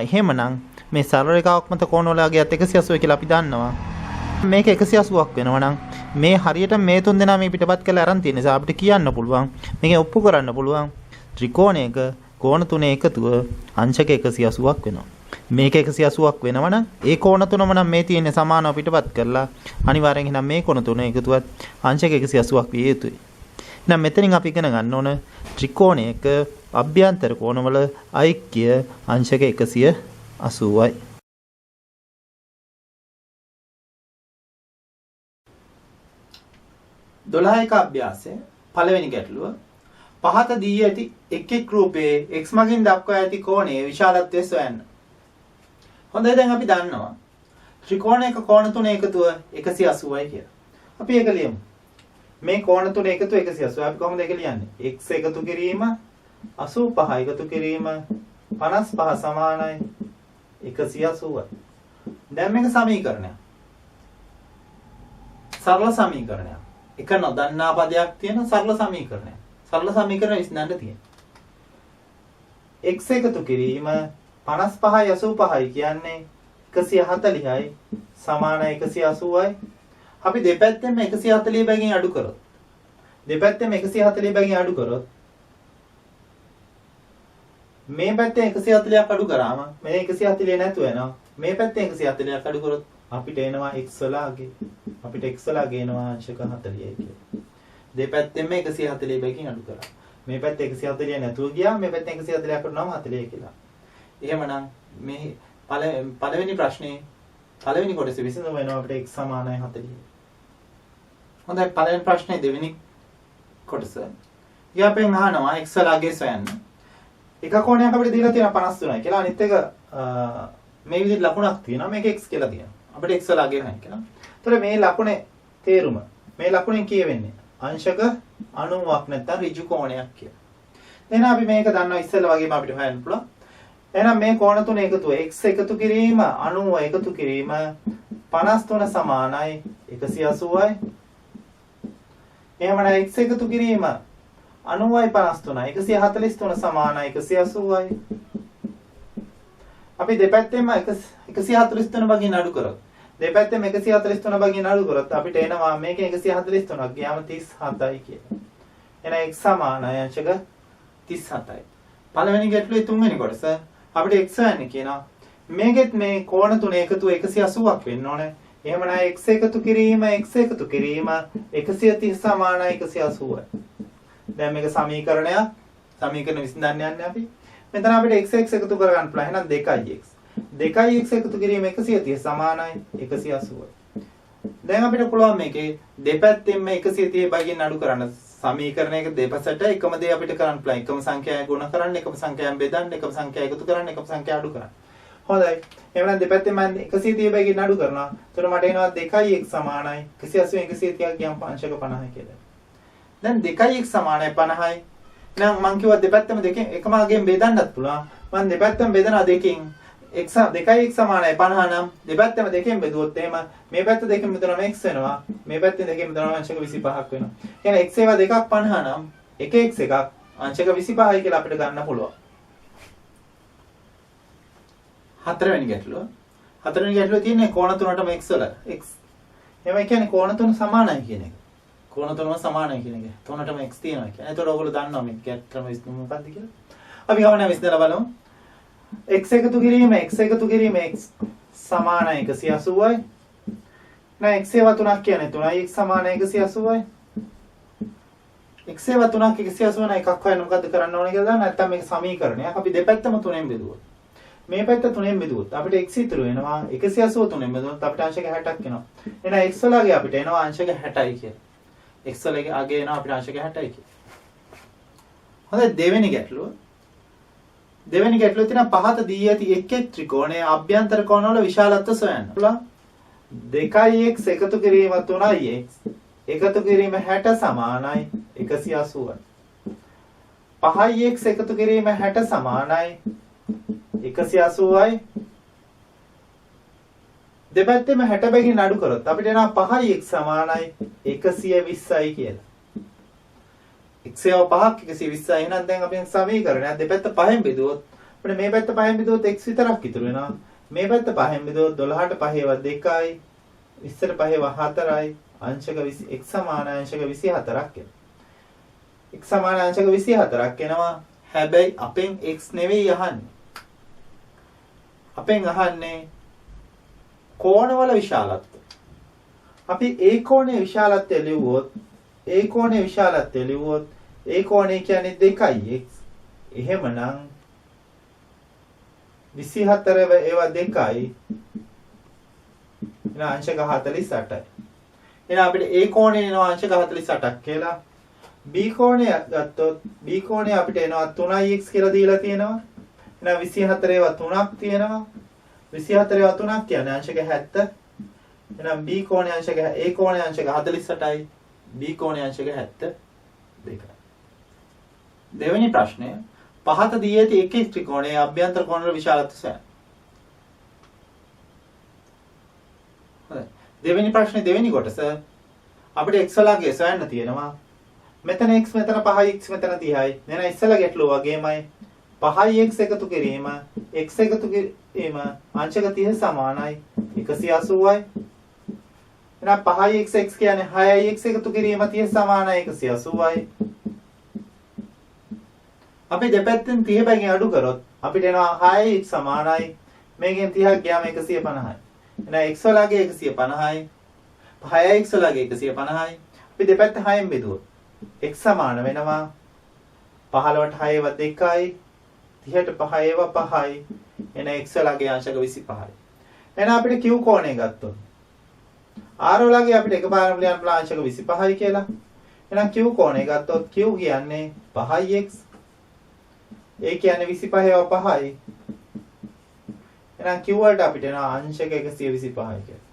එහෙමනම් මේ සරල රේඛාවක් මත කෝණ වල අගයත් 180යි කියලා අපි දන්නවා. මේක 180ක් වෙනවා නම් මේ හරියට මේ තුන් දෙනා මේ පිටපත් කරලා අරන් තියෙන නිසා අපිට කියන්න පුළුවන් මේක ඔප්පු කරන්න පුළුවන් ත්‍රිකෝණයක කෝණ තුනේ එකතුව අංශක 180ක් වෙනවා. මේක 180ක් වෙනවා නම් ඒ කෝණ තුනම නම් මේ තියෙන සමානව පිටපත් කරලා අනිවාර්යෙන් එහෙනම් මේ කෝණ තුන එකතුවත් අංශක 180ක් විය යුතුයි. එහෙනම් මෙතනින් අපි ඉගෙන ගන්න ඕන ත්‍රිකෝණයක අභ්‍යන්තර කෝණවල ඓක්‍ය අංශක 180යි. 12ක අභ්‍යාසය පළවෙනි ගැටලුව පහත දී ඇති එක් එක් රූපයේ x මගින් දක්වා ඇති කෝණයේ විශාලත්වය සොයන්න. හොඳයි දැන් අපි දන්නවා ත්‍රිකෝණයක කෝණ තුන එකතුව 180යි කියලා. අපි ඒක ලියමු. මේ කෝණ තුන එකතුව 180. අපි කොහොමද ඒක ලියන්නේ? x එකතු කිරීම 85 එකතු කිරීම 55 සමානයි 180යි. දැන් මේක සමීකරණයක්. සරල සමීකරණයක්. එක නොදන්නා පදයක් තියෙන සරල සමීකරණයක්. සරල සමීකරණ විසඳන්න තියෙනවා. x එකතු කිරීම 55යි 85යි කියන්නේ 140යි සමානයි 180යි. අපි දෙපැත්තෙන්ම 140 බැගින් අඩු කරොත් දෙපැත්තෙන්ම 140 බැගින් අඩු කරොත් මේ පැත්තෙන් 140ක් අඩු කරාම මේ 140 නැතු වෙනවා. මේ පැත්තෙන් 140ක් අඩු කරොත් අපිට එනවා x වල අගේ. අපිට x වල අගේ එනවා අංශක 40යි කියලා. දෙපැත්තෙන්ම 140 බැගින් අඩු කරා. මේ පැත්තේ 140 නැතුව ගියා. මේ පැත්තෙන් 140ක් අඩුනම 40 කියලා. එහෙමනම් මේ පළවෙනි ප්‍රශ්නේ පළවෙනි කොටසේ විසඳුම වෙනවා අපිට x සමානයි 40. හොඳයි පළවෙනි ප්‍රශ්නේ දෙවෙනි කොටස. ඊයපෙන් අහනවා x වල අගේ සොයන්න. එක කෝණයක් අපිට දීලා තියෙනවා 53යි කියලා. අනිත් එක මේ විදිහට ලකුණක් තියෙනවා. මේක x කියලා තියෙනවා. අපිට x වල අගේ නැහැ කියලා. ඒතර මේ ලකුණේ තේරුම මේ ලකුණෙන් කියවෙන්නේ අංශක 90ක් නැත්නම් ඍජු කෝණයක් කියලා. එහෙනම් අපි මේක දන්නවා ඉස්සෙල්ලා වගේම අපිට හොයන්න පුළුවන්. එහෙනම් මේ කෝණ තුන එකතුව x එකතු කිරීම 90 එකතු කිරීම 53 සමානයි 180යි. එහෙමනම් x එකතු කිරීම 90යි 53යි 143 සමානයි 180යි. අපි දෙපැත්තෙන්ම 143 බගින් අඩු කරොත් දෙපැත්තෙම 143 බගින් අඩු කරොත් අපිට එනවා මේක 143ක් ගියාම 37යි කියලා. එහෙනම් x සමානයි අංශක 37යි. පළවෙනි ගැටලුවේ තුන්වෙනි කොටස අපිට x හොයන්න කියනවා. මේකෙත් මේ කෝණ තුන එකතු 180ක් වෙන්න ඕනේ. එහෙමනම් x එකතු කිරීම 130 සමානයි 180යි. දැන් මේක සමීකරණයක්. සමීකරණ විසඳන්න යන්නේ අපි. මෙතන අපිට x එකතු කරගන්න පුළුවන්. එහෙනම් 2x. 2x එකතු කිරීම 130 සමානයි 180යි. දැන් අපිට පුළුවන් මේකේ දෙපැත්තෙන්ම 130 බගින් අඩු කරන්න. සමීකරණයක දෙපසට එකම දේ අපිට කරන්න පුළුවන්. එකම සංඛ්‍යාව ගුණ කරන්න, එකම සංඛ්‍යාවෙන් බෙදන්න, එකම සංඛ්‍යාව එකතු කරන්න, එකම සංඛ්‍යාව අඩු කරන්න. හොඳයි. එහෙනම් දෙපැත්තෙන් මම 130 බැගින් අඩු කරනවා. එතකොට මට එනවා 2x සමානයි 180 130ක් ගියම් අංශක 50 කියලා. දැන් 2x සමානයි 50යි. එහෙනම් මම කිව්වා දෙපැත්තම දෙකෙන් එකම අගයෙන් බෙදන්නත් පුළුවන්. මම දෙපැත්තම බෙදනවා දෙකෙන්. 2x සමානයි 50 නම් දෙපැත්තම දෙකෙන් බෙදුවොත් එහෙම මේ පැත්ත දෙකෙන් බෙදුනම x වෙනවා. මේ පැත්තෙන් දෙකෙන් බෙදුනම අංශක 25ක් වෙනවා. එහෙනම් x ඒවා දෙකක් 50 නම් 1x එකක් අංශක 25යි කියලා අපිට ගන්න පුළුවන්. හතරවෙනි ගැටලුව. හතරවෙනි ගැටලුවේ තියෙන්නේ කෝණ තුනටම x වල x. එහෙම කියන්නේ කෝණ තුන සමානයි කියන එක. කෝණ තුනම සමානයි කියන එක. තුනටම x තියෙනවා කියන්නේ. එතකොට ඔයගොල්ලෝ දන්නවා මේ ගැට්‍රම මොකක්ද කියලා. අපි ගමන විශ්ලේෂණය බලමු. x එකතු කිරීම x සමානයි 180යි. නෑ x ඒවා තුනක් කියන්නේ 3යි x සමානයි 180යි. x ඒවා තුනක් 180 නම් එකක් හොයන්න මොකද්ද කරන්න ඕනේ කියලා දාන්න. නැත්නම් මේක සමීකරණයක්. අපි දෙපැත්තම තුනෙන් බෙදුවොත්. මේ පැත්ත තුනෙන් බෙදුවොත් අපිට x ඉතුරු වෙනවා 180 තුනෙන් බෙදුවොත් අපිට අංශක 60ක් එනවා. එහෙනම් x වලගේ අපිට එනවා අංශක 60යි කියලා. x වලගේ අගේ එනවා අපිට අංශක 60යි කියලා. හොඳයි දෙවෙනි ගැටලුව. දෙවෙනි ගැටලුවේ තියෙන පහත දී ඇති එක් ත්‍රිකෝණයේ අභ්‍යන්තර කෝණවල විශාලත්ව සොයන්න. 2x එකතු කිරීම 3x එකතු කිරීම 60 සමානයි 180යි. 5x එකතු කිරීම 60 සමානයි 180යි. දෙපැත්තෙම 60 බැගින් අඩු කරොත් අපිට එනවා 5x සමානයි 120යි කියලා. x ඒවා 5ක් 120යි. එහෙනම් දැන් අපි සමීකරණය දෙපැත්ත 5ෙන් බෙදුවොත් අපිට මේ පැත්ත 5ෙන් බෙදුවොත් x විතරක් ඉතුරු වෙනවා. මේ පැත්ත 5ෙන් බෙදුවොත් 12ට 5 ඒවා 2යි 20ට 5 ඒවා 4යි අංශක 20 x සමාන අංශක 24ක් එනවා. x සමාන අංශක 24ක් එනවා. හැබැයි අපෙන් x නෙවෙයි අහන්නේ. අපෙන් අහන්නේ කෝණවල විශාලත්වය. අපි ඒ කෝණයේ විශාලත්වය ලියුවොත් ඒ කෝණය කියන්නේ 2x. එහෙමනම් 24 ඒවා 2යි. එහෙනම් අංශක 48යි. එහෙනම් අපිට ඒ කෝණය එනවා අංශක 48ක් කියලා. b කෝණය ගත්තොත් b කෝණය අපිට එනවා 3x කියලා දීලා තියෙනවා. එහෙනම් 24 ඒවා 3ක් තියෙනවා. 24 ඒවා 3ක් කියන්නේ අංශක 70. එහෙනම් b කෝණය අංශක a කෝණය අංශක 48යි. b කෝණය අංශක 72යි. දෙවෙනි ප්‍රශ්නය පහත දී ඇති එක් එක් ත්‍රිකෝණයේ අභ්‍යන්තර කෝණවල විශාලත්වය සොයන්න. හරි. දෙවෙනි ප්‍රශ්නේ දෙවෙනි කොටස අපිට x වලගේ සොයන්න තියෙනවා. මෙතන x මෙතන 5x මෙතන 30යි. එහෙනම් ඉස්සලා ගැටලුව වගේමයි 5x එකතු කිරීම x එකතු කිරීම අංශක 30 සමානයි 180යි. එහෙනම් 5x කියන්නේ 6x එකතු කිරීම 30 සමානයි 180යි. අපි දෙපැත්තෙන් 30 බැගින් අඩු කරොත් අපිට එනවා 6x සමානයි මේකෙන් 30ක් ගියාම 150යි. එහෙනම් x වලගේ 150යි 6x වලගේ 150යි. අපි දෙපැත්ත 6ෙන් බෙදුවොත් x සමාන වෙනවා 15ට 6 ඒවා 2යි 30ට 5 ඒවා 5යි. එහෙනම් x වලගේ අංශක 25යි. එහෙනම් අපිට q කෝණය ගත්තොත් r වලගේ අපිට එකපාරම ලියන්න පුළුවන් අංශක 25යි කියලා. එහෙනම් q කෝණය ගත්තොත් q කියන්නේ 5x ඒ කියන්නේ 25 ඒවා 5යි. එහෙනම් q වලට අපිට එනවා අංශක 125යි කියලා.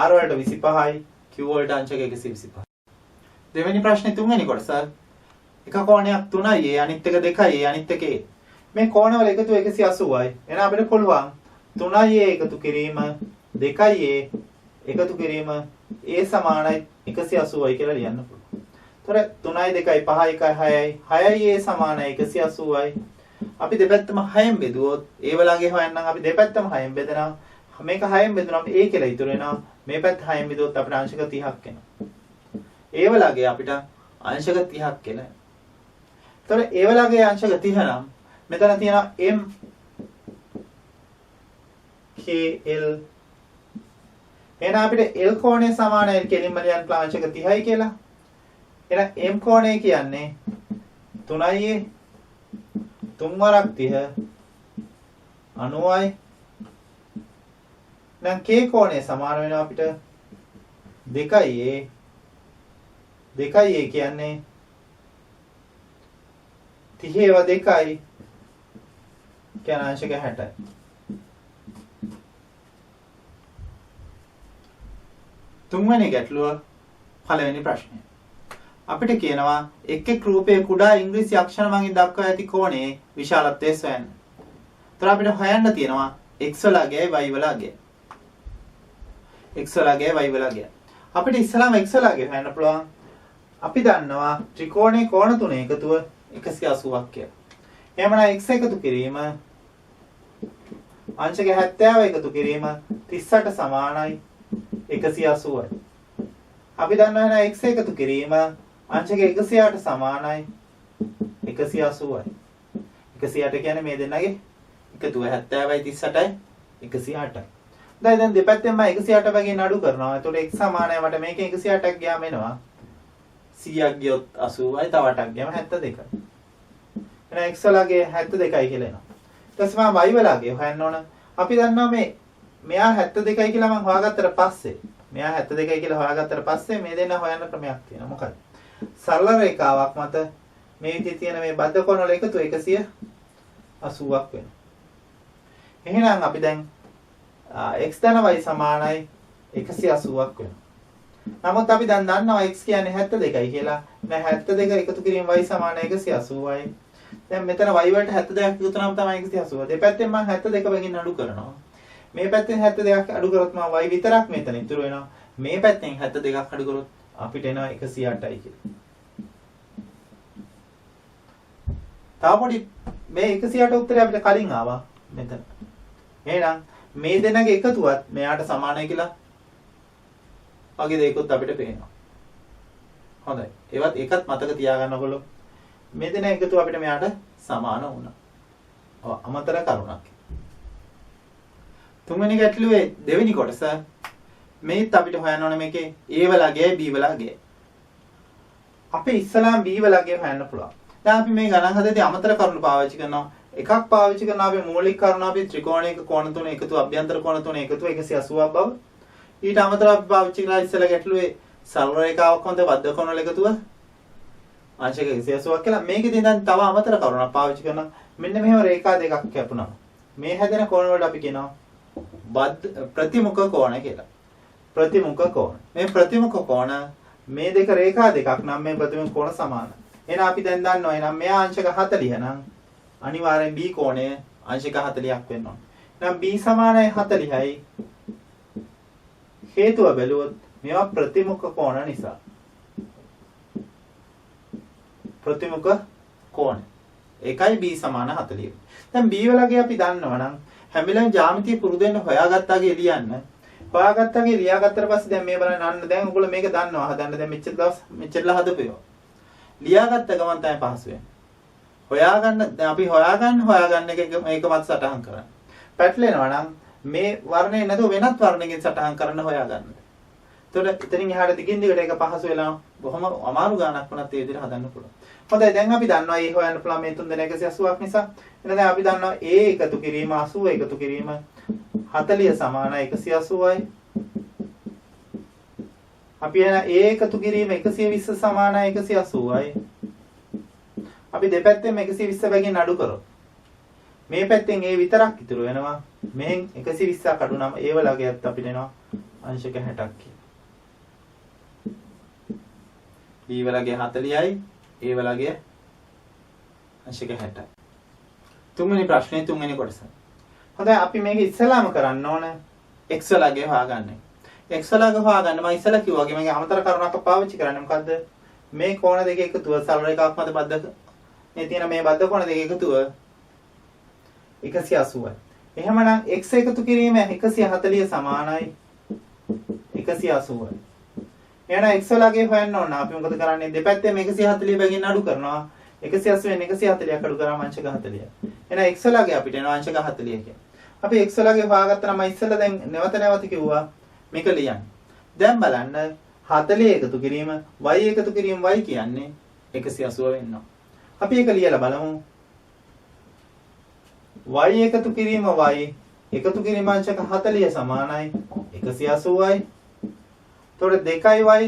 r වලට 25යි q වලට අංශක 125යි. දෙවෙනි ප්‍රශ්නේ තුන්වෙනි කොටස. එක කෝණයක් 3යි අනිත් එක 2යි අනිත් එක a. මේ කෝණවල එකතු 180යි. එහෙනම් අපිට පුළුවන් 3යි එකතු කිරීම 2යි එකතු කිරීම A සමානයි 180යි කියලා ලියන්න පුළුවන්. ඒතර 3යි 2යි 5යි 1යි 6යි 6යි A සමානයි 180යි. අපි දෙපැත්තම 6න් බෙදුවොත් A වලගේ හොයන්නම් අපි දෙපැත්තම 6න් බෙදනවා. මේක 6න් බෙදුනම A කියලා ඉතුරු වෙනවා. මේ පැත්ත 6න් බෙදුවොත් අපිට අංශක 30ක් එනවා. A වලගේ අපිට අංශක 30ක් එනවා. ඒතර A වලගේ අංශක 30 නම් මෙතන තියෙනවා M KL එහෙනම් අපිට L කෝණය සමානයි කෙලින්ම ලියන්න පුළුවන් අංශක 30යි කියලා. එහෙනම් M කෝණය කියන්නේ 3යි 3 වරක් 30 90යි. දැන් K කෝණය සමාන වෙනවා අපිට 2යි A 2යි A කියන්නේ 30 2යි කියන අංශක 60යි. තුන්වෙනි ගැටලුව පළවෙනි ප්‍රශ්නය. අපිට කියනවා එක් රූපයේ කුඩා ඉංග්‍රීසි අක්ෂර මගින් දක්වා ඇති කෝණයේ විශාලත්වය සොයන්න. ඒතර අපිට හොයන්න තියෙනවා x වලගේ y වලගේ. x වලගේ y වලගේ. අපිට ඉස්සලාම x වලගේ හොයන්න පුළුවන්. අපි දන්නවා ත්‍රිකෝණයේ කෝණ තුනේ එකතුව 180ක් කියලා. එහෙමනම් x එකතු කිරීම අංශක 70 එකතු කිරීම 38 සමානයි 180යි. අපි දන්නවා එහෙනම් x එකතු කිරීම අංශක 108 සමානයි 180යි. 108 කියන්නේ මේ දෙන්නගේ එකතුව 70යි 38යි 108යි. දැන් දෙපැත්තෙන්ම 108 වගේ නඩු කරනවා. එතකොට x සමානයි මට මේකෙන් 108ක් ගියාම එනවා 100ක් ගියොත් 80යි තව 8ක් ගියාම 72යි. එහෙනම් x වලගේ 72යි කියලා එනවා. ඊට පස්සේ මම y වලගේ හොයන්න ඕන. අපි දන්නවා මෙයා 72යි කියලා මම හොයාගත්තට පස්සේ මෙයා 72යි කියලා හොයාගත්තට පස්සේ මේ දෙන්න හොයන්න ක්‍රමයක් තියෙනවා. මොකක්ද? සරල රේඛාවක් මත මේ විදිහේ තියෙන මේ බද්ධ කොන වල එකතු 180ක් වෙනවා. එහෙනම් අපි දැන් x ධන y සමානයි 180ක් වෙනවා. නමුත් අපි දැන් දන්නවා x කියන්නේ 72යි කියලා. දැන් 72 එකතු කිරීම y සමානයි 180යි. දැන් මෙතන y වලට 72ක් එකතු කරාම තමයි 180. දෙපැත්තෙන් මම 72 බැගින් අඩු කරනවා. මේ පැත්තෙන් 72ක් අඩු කරොත් මම y විතරක් මෙතන ඉතුරු වෙනවා. මේ පැත්තෙන් 72ක් අඩු කරොත් අපිට එනවා 108යි කියලා. තාපොඩි මේ 108 උත්තරය අපිට කලින් ආවා මෙතන. එහෙනම් මේ දෙන්නගේ එකතුවත් මෙයාට සමානයි කියලා වගේ දෙයක්ත් අපිට පේනවා. හොඳයි. ඒකත් මතක තියාගන්න ඔයගොල්ලෝ. මේ දෙන එකතුව අපිට මෙයාට සමාන වුණා. ඔව් අමතර කරුණක්. තුන්වෙනි ගැටලුවේ දෙවෙනි කොටස මේත් අපිට හොයන්න ඕනේ මේකේ A වලගේ B වලගේ. අපි ඉස්සලාම් B වලගේ හොයන්න පුළුවන්. දැන් අපි මේ ගණන් හදේදී අමතර කරුණු පාවිච්චි කරනවා. එකක් පාවිච්චි කරනවා අපි මූලික කරුණු අපි ත්‍රිකෝණයක කෝණ තුන එකතු අභ්‍යන්තර කෝණ තුන එකතු 180ක් බව. ඊට අමතරව අපි පාවිච්චි කරලා ඉස්සලා ගැටලුවේ සරල රේඛාවක් මත බද්ධ කොන වල එකතුව අංශක 180ක් කියලා. මේකෙදී දැන් තව අමතර කරුණක් පාවිච්චි කරනවා. මෙන්න මෙහෙම රේඛා දෙකක් කැපුණා. මේ හැදෙන කෝණ වලට අපි කියනවා ප්‍රතිමුඛ කෝණ කියලා. ප්‍රතිමුඛ කෝණ. මේ ප්‍රතිමුඛ කෝණ මේ දෙක රේඛා දෙකක් නම් මේ ප්‍රතිමුඛ කෝණ සමානයි. එහෙනම් අපි දැන් දන්නවා එහෙනම් මෙයා අංශක 40 නම් අනිවාර්යෙන් B කෝණය අංශක 40ක් වෙන්න ඕන. එහෙනම් B සමානයි 40යි. හේතුව බැලුවොත් මේවා ප්‍රතිමුඛ කෝණ නිසා. ප්‍රතිමුඛ කෝණ. ඒකයි B සමාන 40. දැන් B වලගේ අපි දන්නවා නම් හැම වෙලාවෙම ජ්‍යාමිතිය පුරුදු වෙන්න හොයාගත්තාගේ ලියන්න. හොයාගත්තාගේ ලියාගත්තට පස්සේ දැන් මේ බලන්න අන්න දැන් ඔයගොල්ලෝ මේක දන්නවා. හදන්න දැන් මෙච්චර දවස් මෙච්චරලා හදපේවා. ලියාගත්ත ගමන් තමයි පහසු වෙන්නේ. හොයාගන්න දැන් අපි හොයාගන්න එක මේක මත සටහන් කරන්න. පැටලෙනවා නම් මේ වර්ණේ නැතුව වෙනත් වර්ණයකින් සටහන් කරන්න හොයාගන්න. එතකොට එතනින් එහාට දිගින් දිගට ඒක පහසු වෙලා බොහොම අමාරු ගානක් වුණත් ඒ විදිහට හදන්න පුළුවන්. හොඳයි දැන් අපි දන්නවා ඒ හොයන්න පුළුවන් මේ තුන් දෙනා 180ක් නිසා. එහෙනම් දැන් අපි දන්නවා A එකතු කිරීම 80 එකතු කිරීම 40 සමානයි 180යි. අපි එහෙනම් A එකතු කිරීම 120 සමානයි 180යි. අපි දෙපැත්තෙන් 120 බැගින් අඩු කරොත් මේ පැත්තෙන් A විතරක් ඉතුරු වෙනවා. මෙහෙන් 120ක් අඩු නම් A වලගේත් අපිට එනවා අංශක 60ක් කියලා. B වලගේ 40යි A වලගේ අංශක 60යි. තුන්වෙනි ප්‍රශ්නේ තුන්වෙනි කොටස. හොඳයි අපි මේක ඉස්සෙල්ලාම කරන්න ඕන x වලගේ හොයාගන්න. x ලාග හොයාගන්න මම ඉස්සලා කිව්වා වගේ මගේ අමතර කරුණක් පාවිච්චි කරන්නේ මොකද්ද? මේ කෝණ දෙක එකතුව සරල රේඛාවක් මත බද්ධ මේ තියෙන මේ බද්ධ කෝණ දෙක එකතුව 180යි. එහෙමනම් x එකතු කිරීම 140 සමානයි 180යි. එහෙනම් x ලාගේ හොයන්න ඕන. අපි මොකද කරන්නේ? දෙපැත්තෙම 140 බැගින් අඩු කරනවා. 180 වෙන 140ක් අඩු කරාම අංශක 40යි. එහෙනම් x ලාගේ අපිට එනවා අංශක 40 කියලා. අපි x ලාගේ හොයාගත්තා නම් ඉස්සෙල්ලා දැන් නැවත කිව්වා මේක ලියන්න. දැන් බලන්න 40 එකතු කිරීම y එකතු කිරීම y කියන්නේ 180 වෙනවා. අපි ඒක ලියලා බලමු. y එකතු කිරීම y එකතු කිරීම අංශක 40 සමානයි 180යි. එතකොට 2y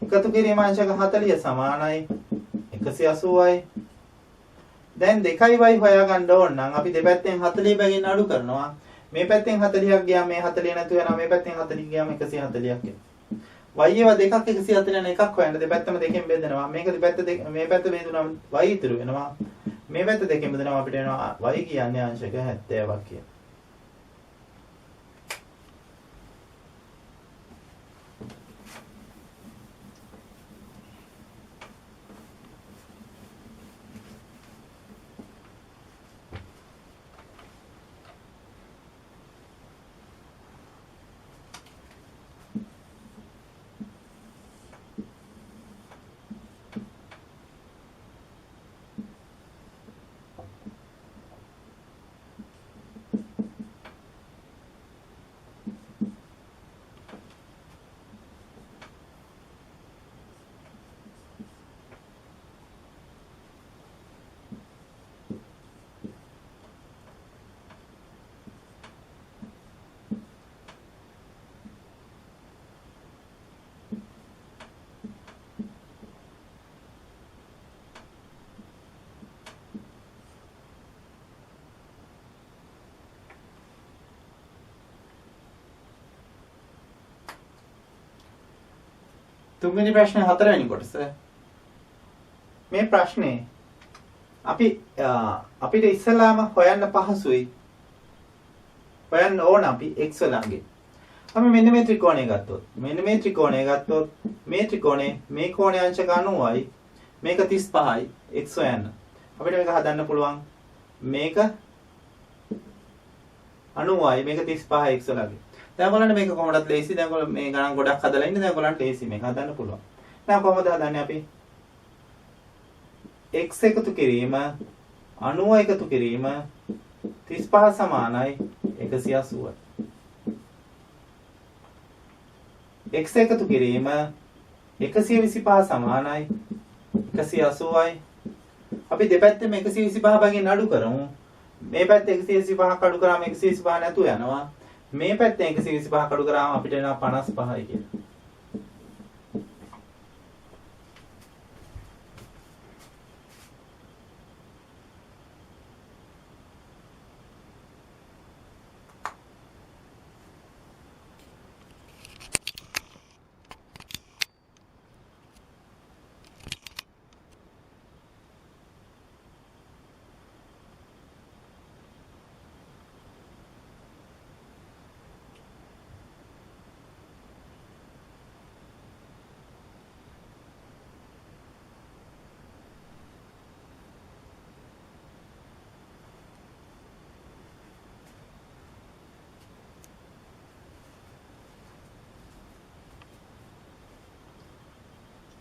එකතු කිරීම අංශක 40 සමානයි 180යි. දැන් 2y හොයාගන්න ඕන නම් අපි දෙපැත්තෙන් 40 බැගින් අඩු කරනවා. මේ පැත්තෙන් 40ක් ගියාම මේ 40 නැතු වෙනවා. මේ පැත්තෙන් 40 ගියාම 140ක් එනවා. y ඒවා දෙකක් 140 යන එකක් හොයන්න දෙපැත්තම දෙකෙන් බෙදෙනවා. මේක දෙපැත්ත මේ පැත්ත බෙදුනම y ඉතුරු වෙනවා. මේ පැත්ත දෙකෙන් බෙදෙනවා අපිට එනවා y කියන්නේ අංශක 70ක් කියලා. තුන්වෙනි ප්‍රශ්නේ හතරවෙනි කොටස. මේ ප්‍රශ්නේ අපිට ඉස්සලාම හොයන්න පහසුයි. හොයන්න ඕන අපි x ළඟේ. අපි මෙන්න මේ ත්‍රිකෝණය ගත්තොත් මේ ත්‍රිකෝණේ මේ කෝණේ අංශක 90යි මේක 35යි x හොයන්න. අපිට මේක හදන්න පුළුවන්. මේක 90යි මේක 35යි x ළඟේ. දැන් බලන්න මේක කොහොමදත් ලේසි. දැන් ඔයගොල්ලෝ මේ ගණන් ගොඩක් හදලා ඉන්නේ. දැන් ඔයගොල්ලන්ට ලේසි මේක හදන්න පුළුවන්. දැන් කොහොමද හදන්නේ අපි? x එකතු කිරීම 90 එකතු කිරීම 35 සමානයි 180යි. x එකතු කිරීම 125 සමානයි 180යි. අපි දෙපැත්තෙම 125 බගින් අඩු කරමු. මේ පැත්තේ 125ක් අඩු කරාම 125 නැතු යනවා. මේ පැත්තෙන් 125ක් අඩු කරාම අපිට එනවා 55යි කියලා.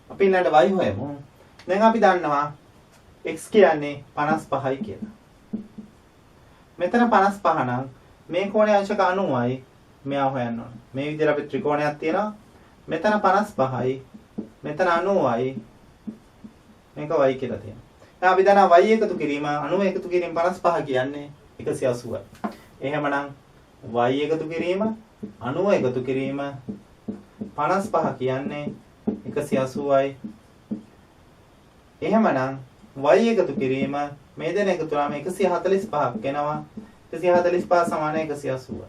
අපි ඊළඟට y හොයමු. දැන් අපි දන්නවා x කියන්නේ 55යි කියලා. මෙතන 55 නම් මේ කෝණයේ අංශක 90යි මෙයා හොයන්න ඕන. මේ විදිහට අපි ත්‍රිකෝණයක් තියෙනවා. මෙතන 55යි මෙතන 90යි මේක y කියලා තියෙනවා. දැන් අපි දන්නවා y එකතු කිරීම 90 එකතු කිරීම 55 කියන්නේ 180යි. එහෙමනම් y එකතු කිරීම 90 එකතු කිරීම 55 කියන්නේ 180යි. එහෙමනම් y එකතු කිරීම මේ දෙන එකතු වුණාම 145ක් එනවා. 145 සමාන 180යි.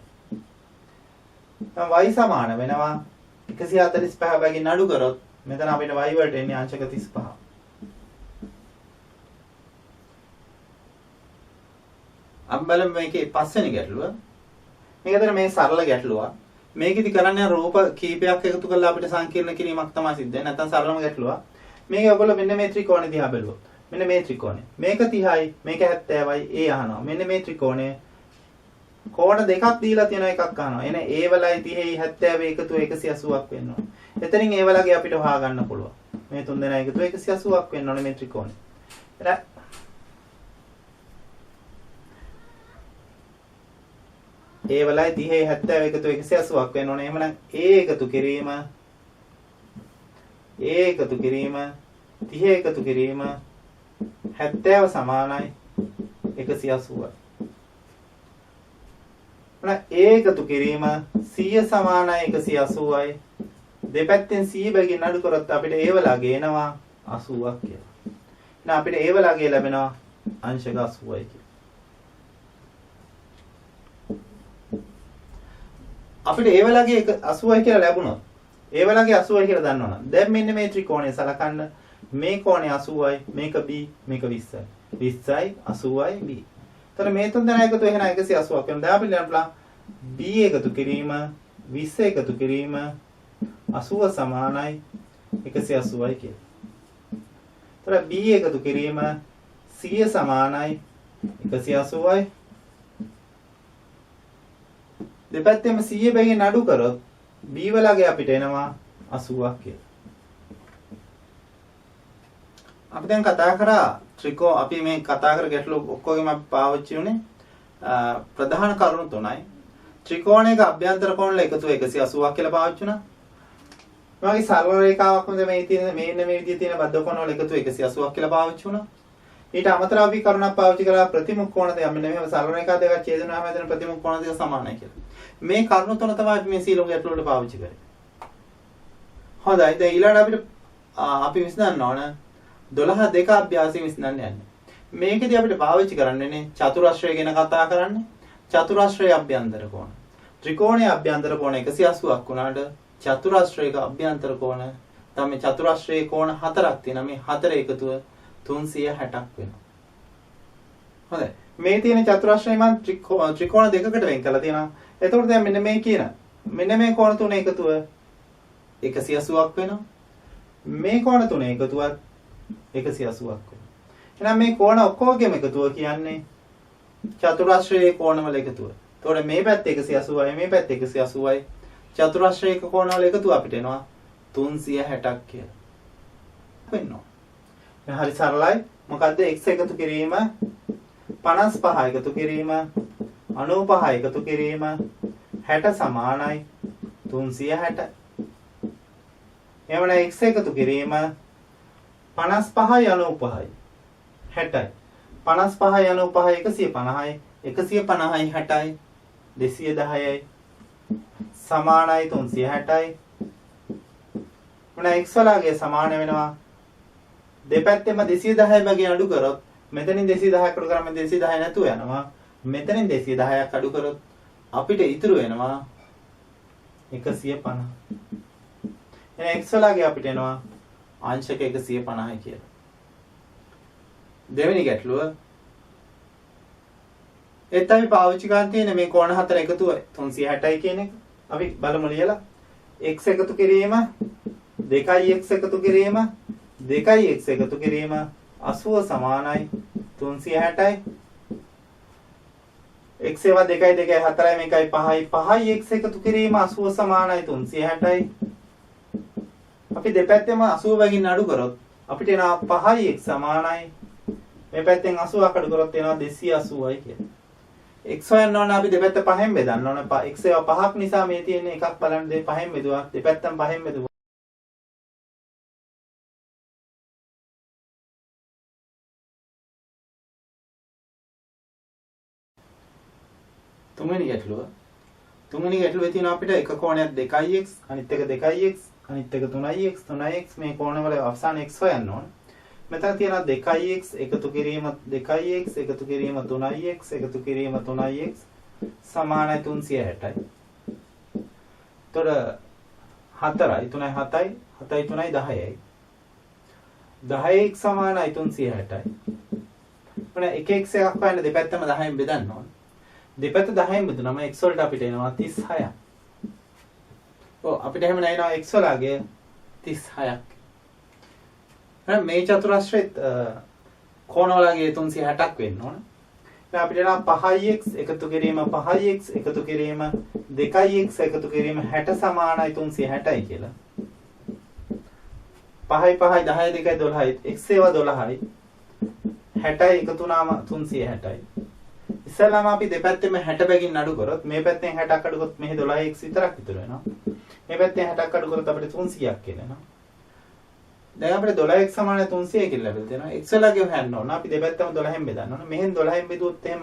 දැන් y සමාන වෙනවා 145 බැගින් අඩු කරොත් මෙතන අපිට y වලට එන්නේ අංශක 35. අපි බලමු මේකේ පස්වෙනි ගැටලුව. මේකතර මේ සරල ගැටලුවක්. මේකෙදි කරන්නේ රූප කීපයක් එකතු කරලා අපිට සංකීර්ණ කිරීමක් තමයි සිද්ධ වෙන්නේ. නැත්නම් සරලම ගැටලුවක්. මේක ඔයගොල්ලෝ මෙන්න මේ ත්‍රිකෝණය දිහා බැලුවොත්. මෙන්න මේ ත්‍රිකෝණය. මේක 30යි, මේක 70යි. ඒ අහනවා. මෙන්න මේ ත්‍රිකෝණය කෝණ දෙකක් දීලා තියෙන එකක් අහනවා. එනේ ඒ වලයි 30යි 70 එකතු 180ක් වෙන්න ඕන. එතනින් ඒ වලගේ අපිට හොයා ගන්න පුළුවන්. මේ තුන් දෙනා එකතු 180ක් වෙන්න ඕනේ මේ ත්‍රිකෝණය. ඒ වලයි 30යි 70 එකතු 180ක් වෙන්න ඕනේ. එහෙමනම් ඒ එකතු කිරීම 30 එකතු කිරීම 70 සමානයි 180යි. ඒ එකතු කිරීම 100 සමානයි 180යි. දෙපැත්තෙන් 100 බැගින් අඩු කරොත් අපිට ඒ වලගේ එනවා 80ක් කියලා. එහෙනම් අපිට ඒ වලගේ ලැබෙනවා අංශක 80යි කියලා. අපිට ඒ වලගේ 80යි කියලා ලැබුණොත් ඒ වලගේ 80යි කියලා දන්නවනම් දැන් මෙන්න මේ ත්‍රිකෝණය සලකන්න. මේ කෝණය 80යි, මේක B, මේක 20යි. 20යි 80යි B. එතන මේ තුන් දෙනා එකතු වෙන 180ක් වෙනවා. දැන් අපිට ලැබුණා B එකතු කිරීම 20 එකතු කිරීම 80 සමානයි 180යි කියලා. එතන B එකතු කිරීම 100 සමානයි 180යි. දෙපැත්තෙම 100 බැගින් අඩු කරොත් B වලගේ අපිට එනවා 80ක් කියලා. අපි දැන් කතා කරා අපි මේ කතා කර ගැටලු ඔක්කොගෙම අපි පාවිච්චි උනේ ප්‍රධාන කරුණු තුනයි. ත්‍රිකෝණයක අභ්‍යන්තර කෝණ එකතු 180ක් කියලා පාවිච්චි වුණා. මේ සරල රේඛාවක් මේ තියෙන මේ විදිහේ තියෙන බද්ධ කෝණ වල එකතු 180ක් කියලා පාවිච්චි වුණා. ඊට අමතරව අපි කරුණක් පාවිච්චි කරලා ප්‍රතිමුඛ කෝණ දෙක මෙන්න මෙහෙම සරල රේඛා දෙකක් ඡේදනවාම හැදෙන ප්‍රතිමුඛ කෝණ දෙක සමානයි කියලා. මේ කරුණු තුන තමයි අපි මේ සීලොංග ගැටලු වලට පාවිච්චි කරේ. හොඳයි. දැන් ඊළඟ අපිට අපි විසඳන්න ඕන 12 දෙක අභ්‍යාසයෙන් විසඳන්න යන්නේ. මේකදී අපිට පාවිච්චි කරන්නේ චතුරස්‍රය ගැන කතා කරන්නේ. චතුරස්‍රයේ අභ්‍යන්තර කෝණ. ත්‍රිකෝණයේ අභ්‍යන්තර කෝණ 180ක් වුණාට චතුරස්‍රයක අභ්‍යන්තර කෝණ තමයි චතුරස්‍රයේ කෝණ හතරක් තියෙනවා. මේ හතර එකතුව 360ක් වෙනවා. හොඳයි. මේ තියෙන චතුරස්‍රය මම ත්‍රිකෝණ දෙකකට වෙන් කරලා තියෙනවා. එතකොට දැන් මෙන්න මේ කියන මෙන්න මේ කෝණ තුන එකතුව 180ක් වෙනවා. මේ කෝණ තුන එකතුවත් 180ක් වෙනවා. එහෙනම් මේ කෝණ ඔක්කොගේම එකතුව කියන්නේ චතුරස්‍රයේ කෝණවල එකතුව. එතකොට මේ පැත්ත 180යි මේ පැත්ත 180යි. චතුරස්‍රයක කෝණවල එකතුව අපිට එනවා 360ක් කියලා. වෙනවා. දැන් හරි සරලයි. මොකද්ද x එකතු කිරීම 55 එකතු කිරීම 95 එකතු කිරීම 60 සමානයි 360. එවනම් x එකතු කිරීම 55යි 95යි 60යි. 55යි 95යි 150යි 150යි 60යි 210යි සමානයි 360යි. මොන x වලගේ සමාන වෙනවා දෙපැත්තෙම 210 බැගින් අඩු කරොත් මෙතනින් 210ක් අඩු කරාම 210 නැතුව යනවා. මෙතනින් 210ක් අඩු කරොත් අපිට ඉතුරු වෙනවා 150. එහෙනම් x වලගේ අපිට එනවා අංශක 150යි කියලා. දෙවෙනි ගැටලුව ඒත් අපි පාවිච්චි කරන් තියෙන මේ කෝණ හතර එකතුව 360යි කියන එක. අපි බලමු ලියලා x එකතු කිරීම 2x එකතු කිරීම 2x එකතු කිරීම 80 සමානයි 360යි. x ඒවා 2යි 2යි 4යි මේකයි 5යි 5යි x එකතු කිරීම 80 සමානයි 360යි. අපි දෙපැත්තෙම 80 බැගින් අඩු කරොත් අපිට එනවා 5යි x සමානයි මේ පැත්තෙන් 80ක් අඩු කරොත් එනවා 280යි කියලා. x හොයන්න ඕන අපි දෙපැත්ත 5ෙන් බෙදන්න ඕන. x ඒවා 5ක් නිසා මේ තියෙන එකක් බලන්න 5ෙන් බෙදුවා. දෙපැත්තම 5ෙන් බෙදුවා. තුන්වෙනි ගැටලුවේ තියෙනවා අපිට එක කෝණයක් 2x අනිත් එක 2x අනිත් එක 3x 3x මේ කෝණවල අවසාන x හොයන්න ඕන. මෙතන තියෙනවා 2x එකතු කිරීම 2x එකතු කිරීම 3x එකතු කිරීම 3x සමානයි 360යි. එතකොට 4යි 3යි 7යි 7යි 3යි 10යි. 10x සමානයි 360යි. මොන එක x එකක් හොයන්න දෙපැත්තම 10න් බෙදන්න ඕන. දෙපැත්ත 10න් බෙදුනම x වලට අපිට එනවා 36ක්. ඔව් අපිට එහෙම නැිනවා x වලගේ 36ක්. එහෙනම් මේ චතුරස්‍රයේ කෝණ වලගේ 360ක් වෙන්න ඕන. දැන් අපිට නම් 5x එකතු කිරීම 5x එකතු කිරීම 2x එකතු කිරීම 60 සමානයි 360යි කියලා. 5යි 5යි 10යි 2යි 12යි x ඒවා 12යි 60යි එකතු වුණාම 360යි. ඉස්සෙල්ලාම අපි දෙපැත්තෙම 60 බැගින් අඩු කරොත් මේ පැත්තෙන් 60ක් අඩු කරොත් මෙහි 12x විතරක් ඉතුරු වෙනවා. මේ පැත්තෙන් 60ක් අඩු කරොත් අපිට 300ක් එනවා. දැන් අපිට 12x සමාන 300 කියලා ලැබෙලා තියෙනවා. x වලගේ හොයන්න ඕන. අපි දෙපැත්තම 12න් බෙදන්න ඕන. මෙහෙන් 12න් බෙදුවොත් එහෙම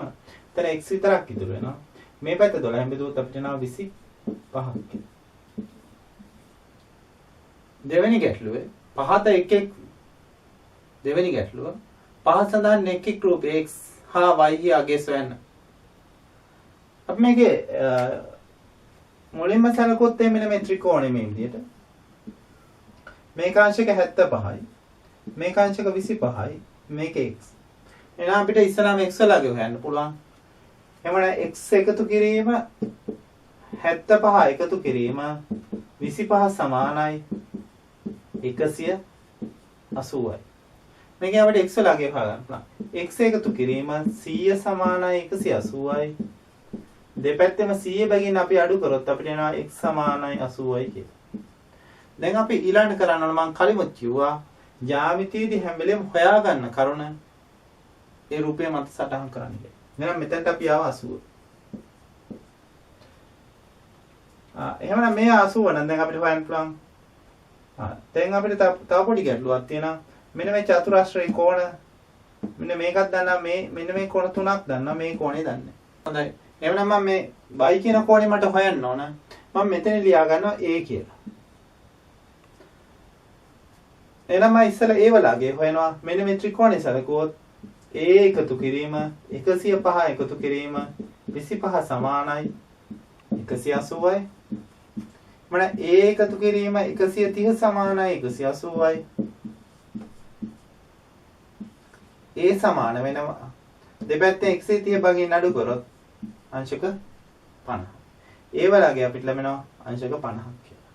එතන x විතරක් ඉතුරු වෙනවා. මේ පැත්ත 12න් බෙදුවොත් අපිට එනවා 25ක්. දෙවෙනි ගැටලුවේ පහත එකෙක් දෙවෙනි ගැටලුව පහ සඳහන් එකෙක් රූපේ x හා y හි අගය සොයන්න. අපි මේකේ මුලින්ම සැලකුවොත් මෙන්න මේ ත්‍රිකෝණය මේ විදිහට. මේක අංශක 75යි. මේක අංශක 25යි. මේක x. එහෙනම් අපිට ඉස්සරහම x වලගේ හොයන්න පුළුවන්. එහමනම් x එකතු කිරීම 75 එකතු කිරීම 25 සමානයි 180යි. මේකෙන් අපිට x වලගේ හොයන්න පුළුවන්. x එකතු කිරීම 100 සමානයි 180යි. දෙපැත්තෙම 100 බැගින් අපි අඩු කරොත් අපිට එනවා x සමානයි 80යි කියලා. දැන් අපි ඊළඟට කරන්න ඕන මම කලිමුත් කිව්වා ජ්‍යාමිතියේදී හැම වෙලෙම හොයාගන්න කරුණ ඒ රූපය මත සටහන් කරන්න කියලා. එහෙනම් මෙතනට අපි ආව 80. එහෙනම් මේ 80 නම් දැන් අපිට හොයන්න පුළුවන්. දැන් අපිට තව පොඩි ගැටලුවක් තියෙනවා. මෙන්න මේ චතුරස්‍රයේ කෝණ මෙන්න මේකක් දන්නා මෙන්න මේ කෝණ තුනක් දන්නා මේ කෝණේ දන්නේ. හොඳයි. එහෙනම් මම මේ y කියන කෝණේ මට හොයන්න ඕන. මම මෙතන ලියා ගන්නවා a කියලා. එහෙනම් මම ඉස්සෙල්ලා a වලගේ හොයනවා. මෙන්න මේ ත්‍රිකෝණය සලකුවොත් a එකතු කිරීම 105 එකතු කිරීම 25 සමානයි 180යි. මම a එකතු කිරීම 130 සමානයි 180යි. a සමාන වෙනවා දෙපැත්තෙන් 130 බගින් අඩු කරොත් අංශක 50. ඒ වලගේ අපිට ලැබෙනවා අංශක 50ක් කියලා.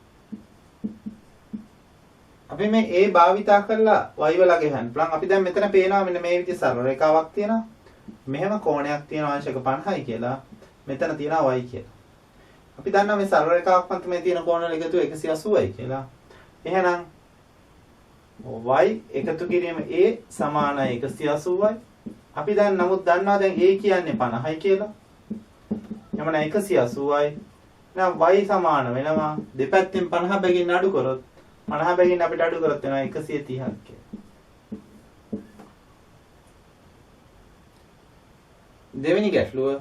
අපි මේ a භාවිතා කරලා y වලගේ හොයන්න පුළුවන්. අපි දැන් මෙතන පේනවා මෙන්න මේ විදිහේ සරල රේඛාවක් තියෙනවා. මෙහෙම කෝණයක් තියෙනවා අංශක 50යි කියලා. මෙතන තියෙනවා y කියලා. අපි දන්නවා මේ සරල රේඛාවක් මත මේ තියෙන කෝණ වල එකතුව 180යි කියලා. එහෙනම් y එකතු කිරීම a සමානයි 180යි. අපි දැන් නමුත් දන්නවා දැන් a කියන්නේ 50යි කියලා. එමනම් 180යි. එහෙනම් y සමාන වෙනවා දෙපැත්තෙන් 50 බැගින් අඩු කරොත් 50 බැගින් අපිට අඩු කරොත් වෙනවා 130ක් කියලා. දෙවෙනි ගැටලුව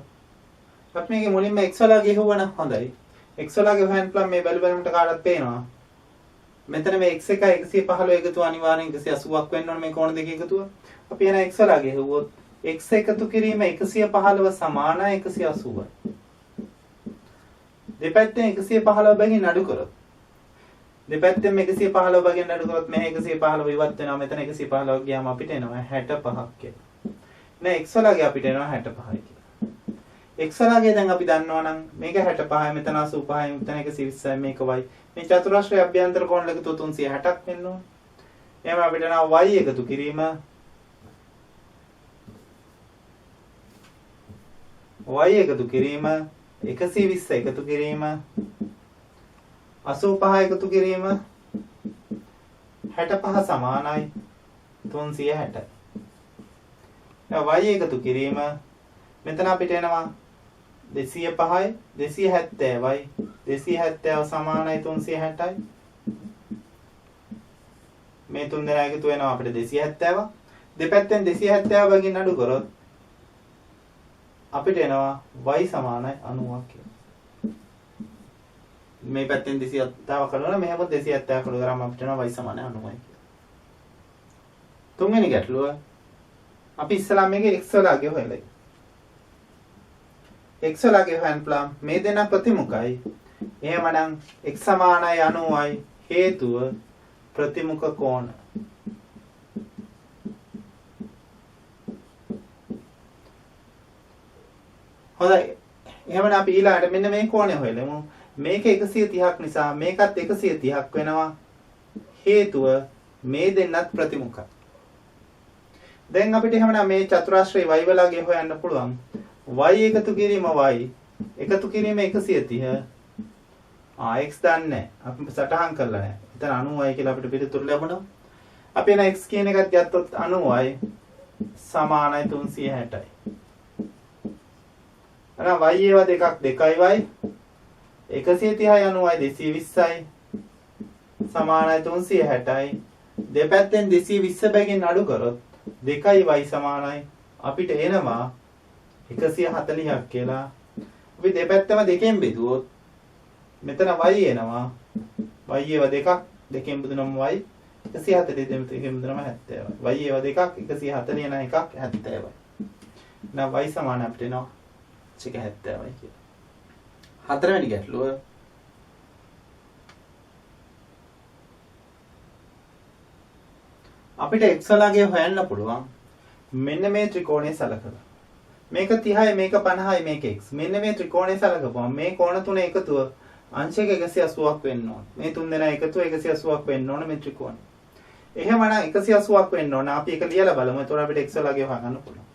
අපි මේකේ මුලින්ම x වලගේ හුවන හොඳයි. x වලගේ හොයන්න පුළුවන් මේ බැලු බැලමුට කාටවත් පේනවා. මෙතන මේ x එකයි 115 එකතු අනිවාර්යෙන් 180ක් වෙන්න ඕනේ මේ කෝණ දෙක එකතුව. අපි එන x වලගේ හුවොත් x එකතු කිරීම 115 සමානයි 180යි. දෙපැත්තෙන් 115 බැගින් අඩු කරොත් දෙපැත්තෙන් 115 බැගින් අඩු කරොත් මේ 115 ඉවත් වෙනවා. මෙතන 115 ගියාම අපිට එනවා 65ක් කියලා. නෑ x වලගේ අපිට එනවා 65යි කියලා. x වලගේ දැන් අපි දන්නවා නම් මේක 65යි මෙතන 85යි මෙතන 120යි මේක y. මේ චතුරස්‍රයේ අභ්‍යන්තර කෝණ එකතු 360ක් වෙන්න ඕන. එහෙනම් අපිට එනවා y එකතු කිරීම y එකතු කිරීම 120 එකතු කිරීම 85 එකතු කිරීම 65 සමානයි 360යි. y එකතු කිරීම මෙතන අපිට එනවා 205යි 270යි 270 සමානයි 360යි. මේ තුන් දෙනා එකතු වෙනවා අපිට 270. දෙපැත්තෙන් 270 බැගින් අඩු කරොත් අපිට එනවා y සමානයි 90ක් කියලා. මේ පැත්තෙන් 270 කළා නම් මෙහෙම 270 කළා ගාම අපිට එනවා y සමානයි 90යි කියලා. තුන්වෙනි ගැටලුව අපි ඉස්සලා මේකේ x වලගේ හොයලා. x වලගේ හොයන්න පුළුවන් මේ දෙන ප්‍රතිමුඛයි. එහෙමනම් x සමානයි 90යි හේතුව ප්‍රතිමුඛ කෝණ. හොඳයි. එහෙනම් අපි ඊළඟට මෙන්න මේ කෝණය හොයලමු. මේක 130ක් නිසා මේකත් 130ක් වෙනවා. හේතුව මේ දෙන්නත් ප්‍රතිමුඛයි. දැන් අපිට එහෙමනම් මේ චතුරාශ්‍රය y වලගේ හොයන්න පුළුවන්. y එකතු කිරීම y එකතු කිරීම 130. x දන්නේ අපි සටහන් කරලා නැහැ. එතන 90යි කියලා අපිට පිළිතුරු ලැබුණා. අපි එන x කියන එකත් ගත්තොත් 90යි සමානයි 360යි. එහෙනම් y ඒවා දෙකක් 2යි y 130යි 90යි 220යි සමානයි 360යි. දෙපැත්තෙන් 220 බැගින් අඩු කරොත් 2යි y සමානයි අපිට එනවා 140ක් කියලා. අපි දෙපැත්තම දෙකෙන් බෙදුවොත් මෙතන y එනවා. y ඒවා දෙකක් දෙකෙන් බෙදුනම y 140 දෙකෙන් බෙදුනම 70යි. y ඒවා දෙකක් 140 නැ එකක් 70යි. නම් y සමාන අපිට එනවා 70යි කියලා. හතරවෙනි ගැටලුව අපිට x වලගේ හොයන්න පුළුවන් මෙන්න මේ ත්‍රිකෝණය සලකලා. මේක 30යි මේක 50යි මේක x. මෙන්න මේ ත්‍රිකෝණය සලකපුවම මේ කෝණ තුන එකතුව අංශක 180ක් වෙන්න ඕන. මේ තුන් දෙනා එකතුව 180ක් වෙන්න ඕන මේ ත්‍රිකෝණය. එහෙමනම් 180ක් වෙන්න ඕන. අපි ඒක ලියලා බලමු. එතකොට අපිට x වලගේ හොයන්න පුළුවන්.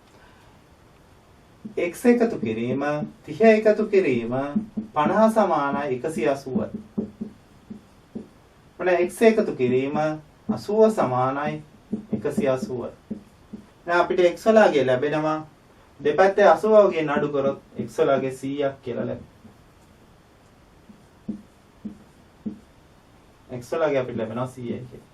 x එකතු කිරීම 30 එකතු කිරීම 50 සමානයි 180යි. මොන x එකතු කිරීම 80 සමානයි 180යි. දැන් අපිට x වලගේ ලැබෙනවා දෙපැත්තේ 80 වගේ නඩු කරොත් x වලගේ 100ක් කියලා ලැබෙනවා. x වලගේ අපිට ලැබෙනවා 100යි කියලා.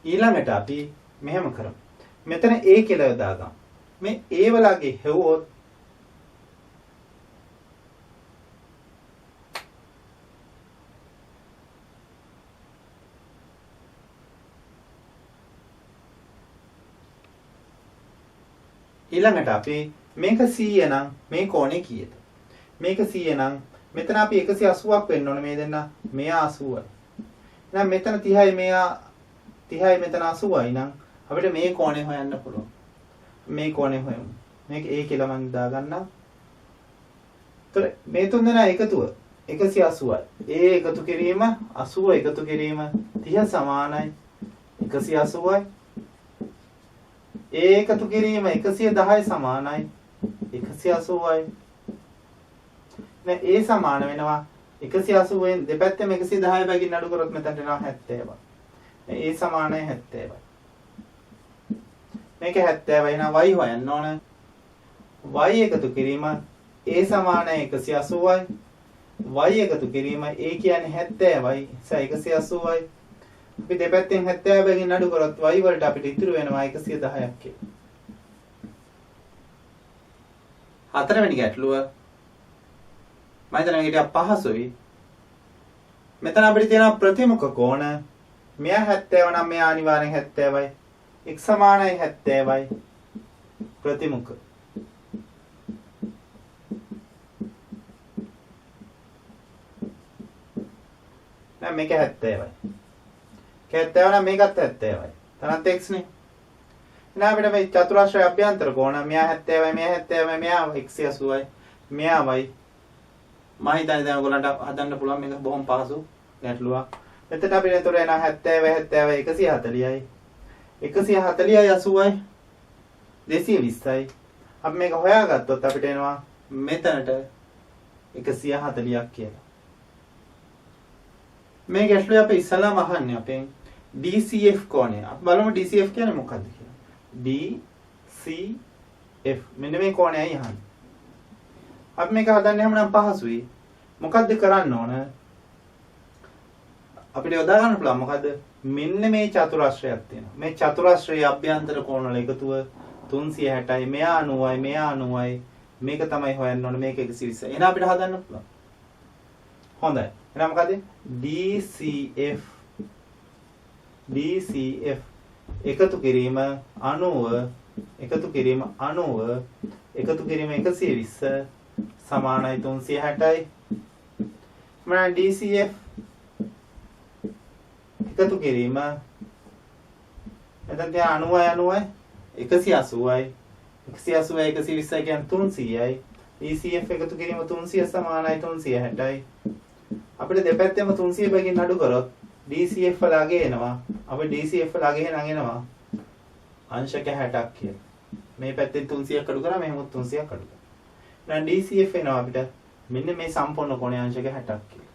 ඊළඟට අපි මෙහෙම කරමු. මෙතන a කියලා යොදාගමු. මේ a වලගේ හෙව්වොත් ඊළඟට අපි මේක 100 නම් මේ කෝණේ කීයද? මේක 100 නම් මෙතන අපි 180ක් වෙන්න ඕනේ මේ දෙන්න. මෙයා 80යි. එහෙනම් මෙතන 30යි මෙයා 30යි මෙතන 80යි නම් අපිට මේ කෝණය හොයන්න පුළුවන්. මේ කෝණය හොයමු. මේක a කියලා මම දාගන්නම්. ඒතර මේ තුන් දෙනා එකතුව 180යි. a එකතු කිරීම 80 එකතු කිරීම 30 සමානයි 180යි. a එකතු කිරීම 110යි සමානයි 180යි. දැන් a සමාන වෙනවා 180ෙන් දෙපැත්තෙම 110 බැගින් අඩු කරොත් මෙතනට එනවා 70යි. a සමානයි 70යි. මේක 70යි නම් y හොයන්න ඕන. y එකතු කිරීම a සමානයි 180යි. y එකතු කිරීම a කියන්නේ 70යි. 180යි. අපි දෙපැත්තෙන් 70 බැගින් අඩු කරොත් y වලට අපිට ඉතුරු වෙනවා 110ක් කියලා. හතරවෙනි ගැටලුව මම හිතනවා මේකට පහසුයි. මෙතන අපිට තියෙනවා ප්‍රතිමුඛ කෝණ. මෙයා 70 නම් මෙයා අනිවාර්යෙන් 70යි. x සමානයි 70යි. ප්‍රතිමුඛ. දැන් මේක 70යි. 70 නම් මේකත් 70යි. තනත් x නේ. එහෙනම් අපිට මේ චතුරාශ්‍රය අභ්‍යන්තර කෝණ මෙයා 70යි මෙයා 70යි මෙයා x 80යි. මෙයා y. මම හිතන්නේ දැන් ඔයගොල්ලන්ට හදන්න පුළුවන් මේක බොහොම පහසු ගැටලුවක්. මෙතන අපිට ඒතර එන 70 140යි 140යි 80යි 220යි. අපි මේක හොයාගත්තොත් අපිට එනවා මෙතනට 140ක් කියලා. මේ ගැටලුව අපි ඉස්සලාම අහන්නේ අපෙන් DCF කෝණය. අපි බලමු DCF කියන්නේ මොකක්ද කියලා. DCF මෙන්න මේ කෝණයයි යහන්නේ. අපි මේක හදන්න හැමනම් පහසුයි. මොකද්ද කරන්න ඕන? අපිට යොදා ගන්න පුළුවන් මොකද්ද? මෙන්න මේ චතුරස්‍රයක් තියෙනවා. මේ චතුරස්‍රයේ අභ්‍යන්තර කෝණ වල එකතුව 360යි. මෙයා 90යි, මෙයා 90යි. මේක තමයි හොයන්න ඕනේ. මේක 120යි. එහෙනම් අපිට හදන්න පුළුවන්. හොඳයි. එහෙනම් මොකද? DCF එකතු කිරීම 90 එකතු කිරීම 90 එකතු කිරීම 120 සමානයි 360යි. මම DCF එකතු කිරීම එතන තියා 90යි 180යි 180යි 120යි කියන්නේ 300යි. DCF එකතු කිරීම 300 සමානයි 360යි. අපිට දෙපැත්තෙම 300 බැගින් අඩු කරොත් DCF වලගේ එනවා. අපි DCF වලගේ නම් එනවා අංශක 60ක් කියලා. මේ පැත්තෙන් 300ක් අඩු කරා මෙහෙමත් 300ක් අඩු කරා. දැන් DCF එනවා අපිට මෙන්න මේ සම්පූර්ණ කෝණය අංශක 60ක් කියලා.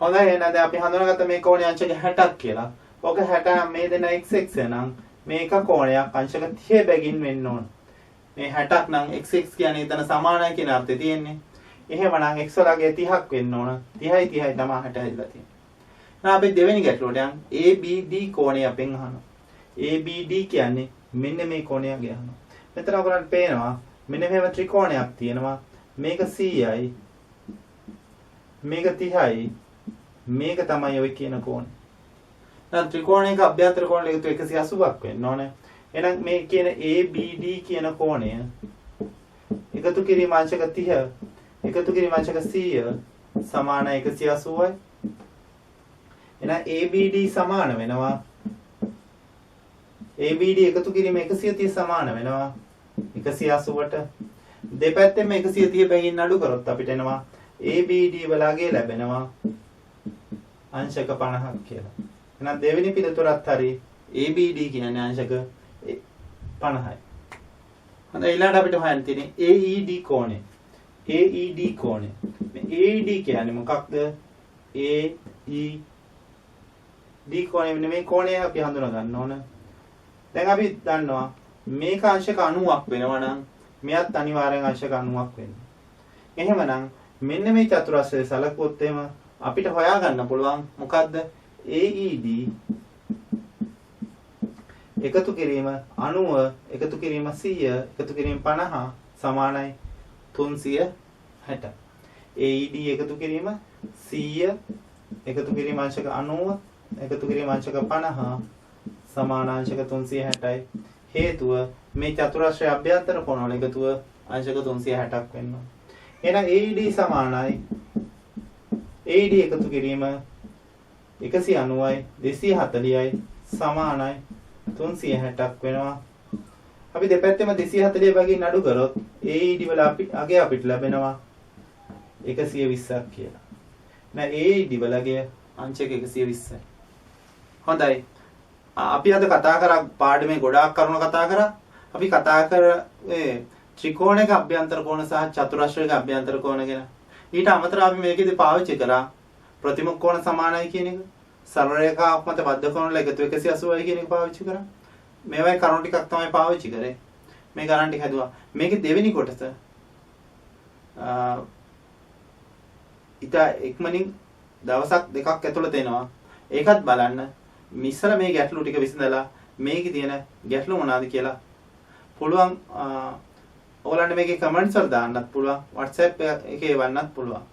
හොඳයි එහෙනම් දැන් අපි හඳුනාගත්ත මේ කෝණය අංශක 60ක් කියලා. ඔක 60 මේ දෙන x නම් මේක කෝණයක් අංශක 30 බැගින් වෙන්න ඕන. මේ 60ක් නම් x කියන්නේ එතන සමානයි කියන අර්ථය තියෙන්නේ. එහෙමනම් x වලගේ 30ක් වෙන්න ඕන. 30යි 30යි තමයි 60 හැදලා තියෙන්නේ. now අපි දෙවෙනි ගැටලුවට යන් ABD කෝණය අපෙන් අහනවා. ABD කියන්නේ මෙන්න මේ කෝණය ගහනවා. මෙතන ඔයගොල්ලන්ට පේනවා මෙන්න මෙහෙම ත්‍රිකෝණයක් තියෙනවා. මේක 100යි. මේක 30යි. මේක තමයි ඔය කියන කෝණය. දැන් ත්‍රිකෝණයක අභ්‍යන්තර කෝණ එකතු 180ක් වෙන්න ඕනේ. එහෙනම් මේ කියන ABD කියන කෝණය එකතු කිරීම අංශක 30 එකතු කිරීම අංශක 100 සමාන 180යි. එහෙනම් ABD සමාන වෙනවා ABD එකතු කිරීම 130 සමාන වෙනවා 180ට. දෙපැත්තෙම 130 බැගින් අඩු කරොත් අපිට එනවා ABD වලගේ ලැබෙනවා අංශක 50ක් කියලා. එහෙනම් දෙවෙනි පිළිතුරත් හරි ABD කියන්නේ අංශක 50යි. හොඳයි ඊළඟට අපිට හොයන්න තියෙන්නේ AED කෝණය. AED කෝණය. මේ AED කියන්නේ මොකක්ද? AED කෝණය මෙන්න මේ කෝණය අපි හඳුනා ගන්න ඕන. දැන් අපි දන්නවා මේක අංශක 90ක් වෙනවා නම් මෙයත් අනිවාර්යෙන් අංශක 90ක් වෙනවා. එහෙමනම් මෙන්න මේ චතුරස්‍රය සලකුවොත් එහෙම අපිට හොයාගන්න පුළුවන් මොකද්ද? AED එකතු කිරීම 90 එකතු කිරීම 100 එකතු කිරීම 50 සමානයි 360. AED එකතු කිරීම 100 එකතු කිරීම අංශක 90 එකතු කිරීම අංශක 50 සමානාංශක 360යි. හේතුව මේ චතුරස්‍රය අභ්‍යන්තර කෝණ වල එකතුව අංශක 360ක් වෙනවා. එහෙනම් AED සමානයි AED එකතු කිරීම 190යි 240යි සමානයි 360ක් වෙනවා. අපි දෙපැත්තෙම 240 බැගින් අඩු කරොත් AED වල අපිට ලැබෙනවා 120ක් කියලා. නෑ AED වලගේ අංශක 120යි. හොඳයි. අපි අද කතා කරා පාඩමේ ගොඩාක් කරුණු කතා කරා. අපි කතා කර ත්‍රිකෝණයක අභ්‍යන්තර කෝණ සහ චතුරස්‍රයක අභ්‍යන්තර කෝණ ගැන. ඊට අමතරව අපි මේකෙදි පාවිච්චි කරා ප්‍රතිමුඛ කෝණ සමානයි කියන එක. සරල රේඛාවක් මත බද්ධ කෝණ වල එකතු 180යි කියන එක පාවිච්චි කරා. මේවයි කරුණු ටිකක් තමයි පාවිච්චි කරේ. මේ ගණන් ටික හදුවා. මේකේ දෙවෙනි කොටස ඉක්මනින් දවසක් දෙකක් ඇතුළත එනවා. ඒකත් බලන්න. මිස්සල මේ ගැටලු ටික විසඳලා මේකේ තියෙන ගැටලු මොනවාද කියලා පුළුවන් ඔයාලන්ට මේකේ කමෙන්ට්ස් වල දාන්නත් පුළුවන් WhatsApp එකේ වන්නත් පුළුවන්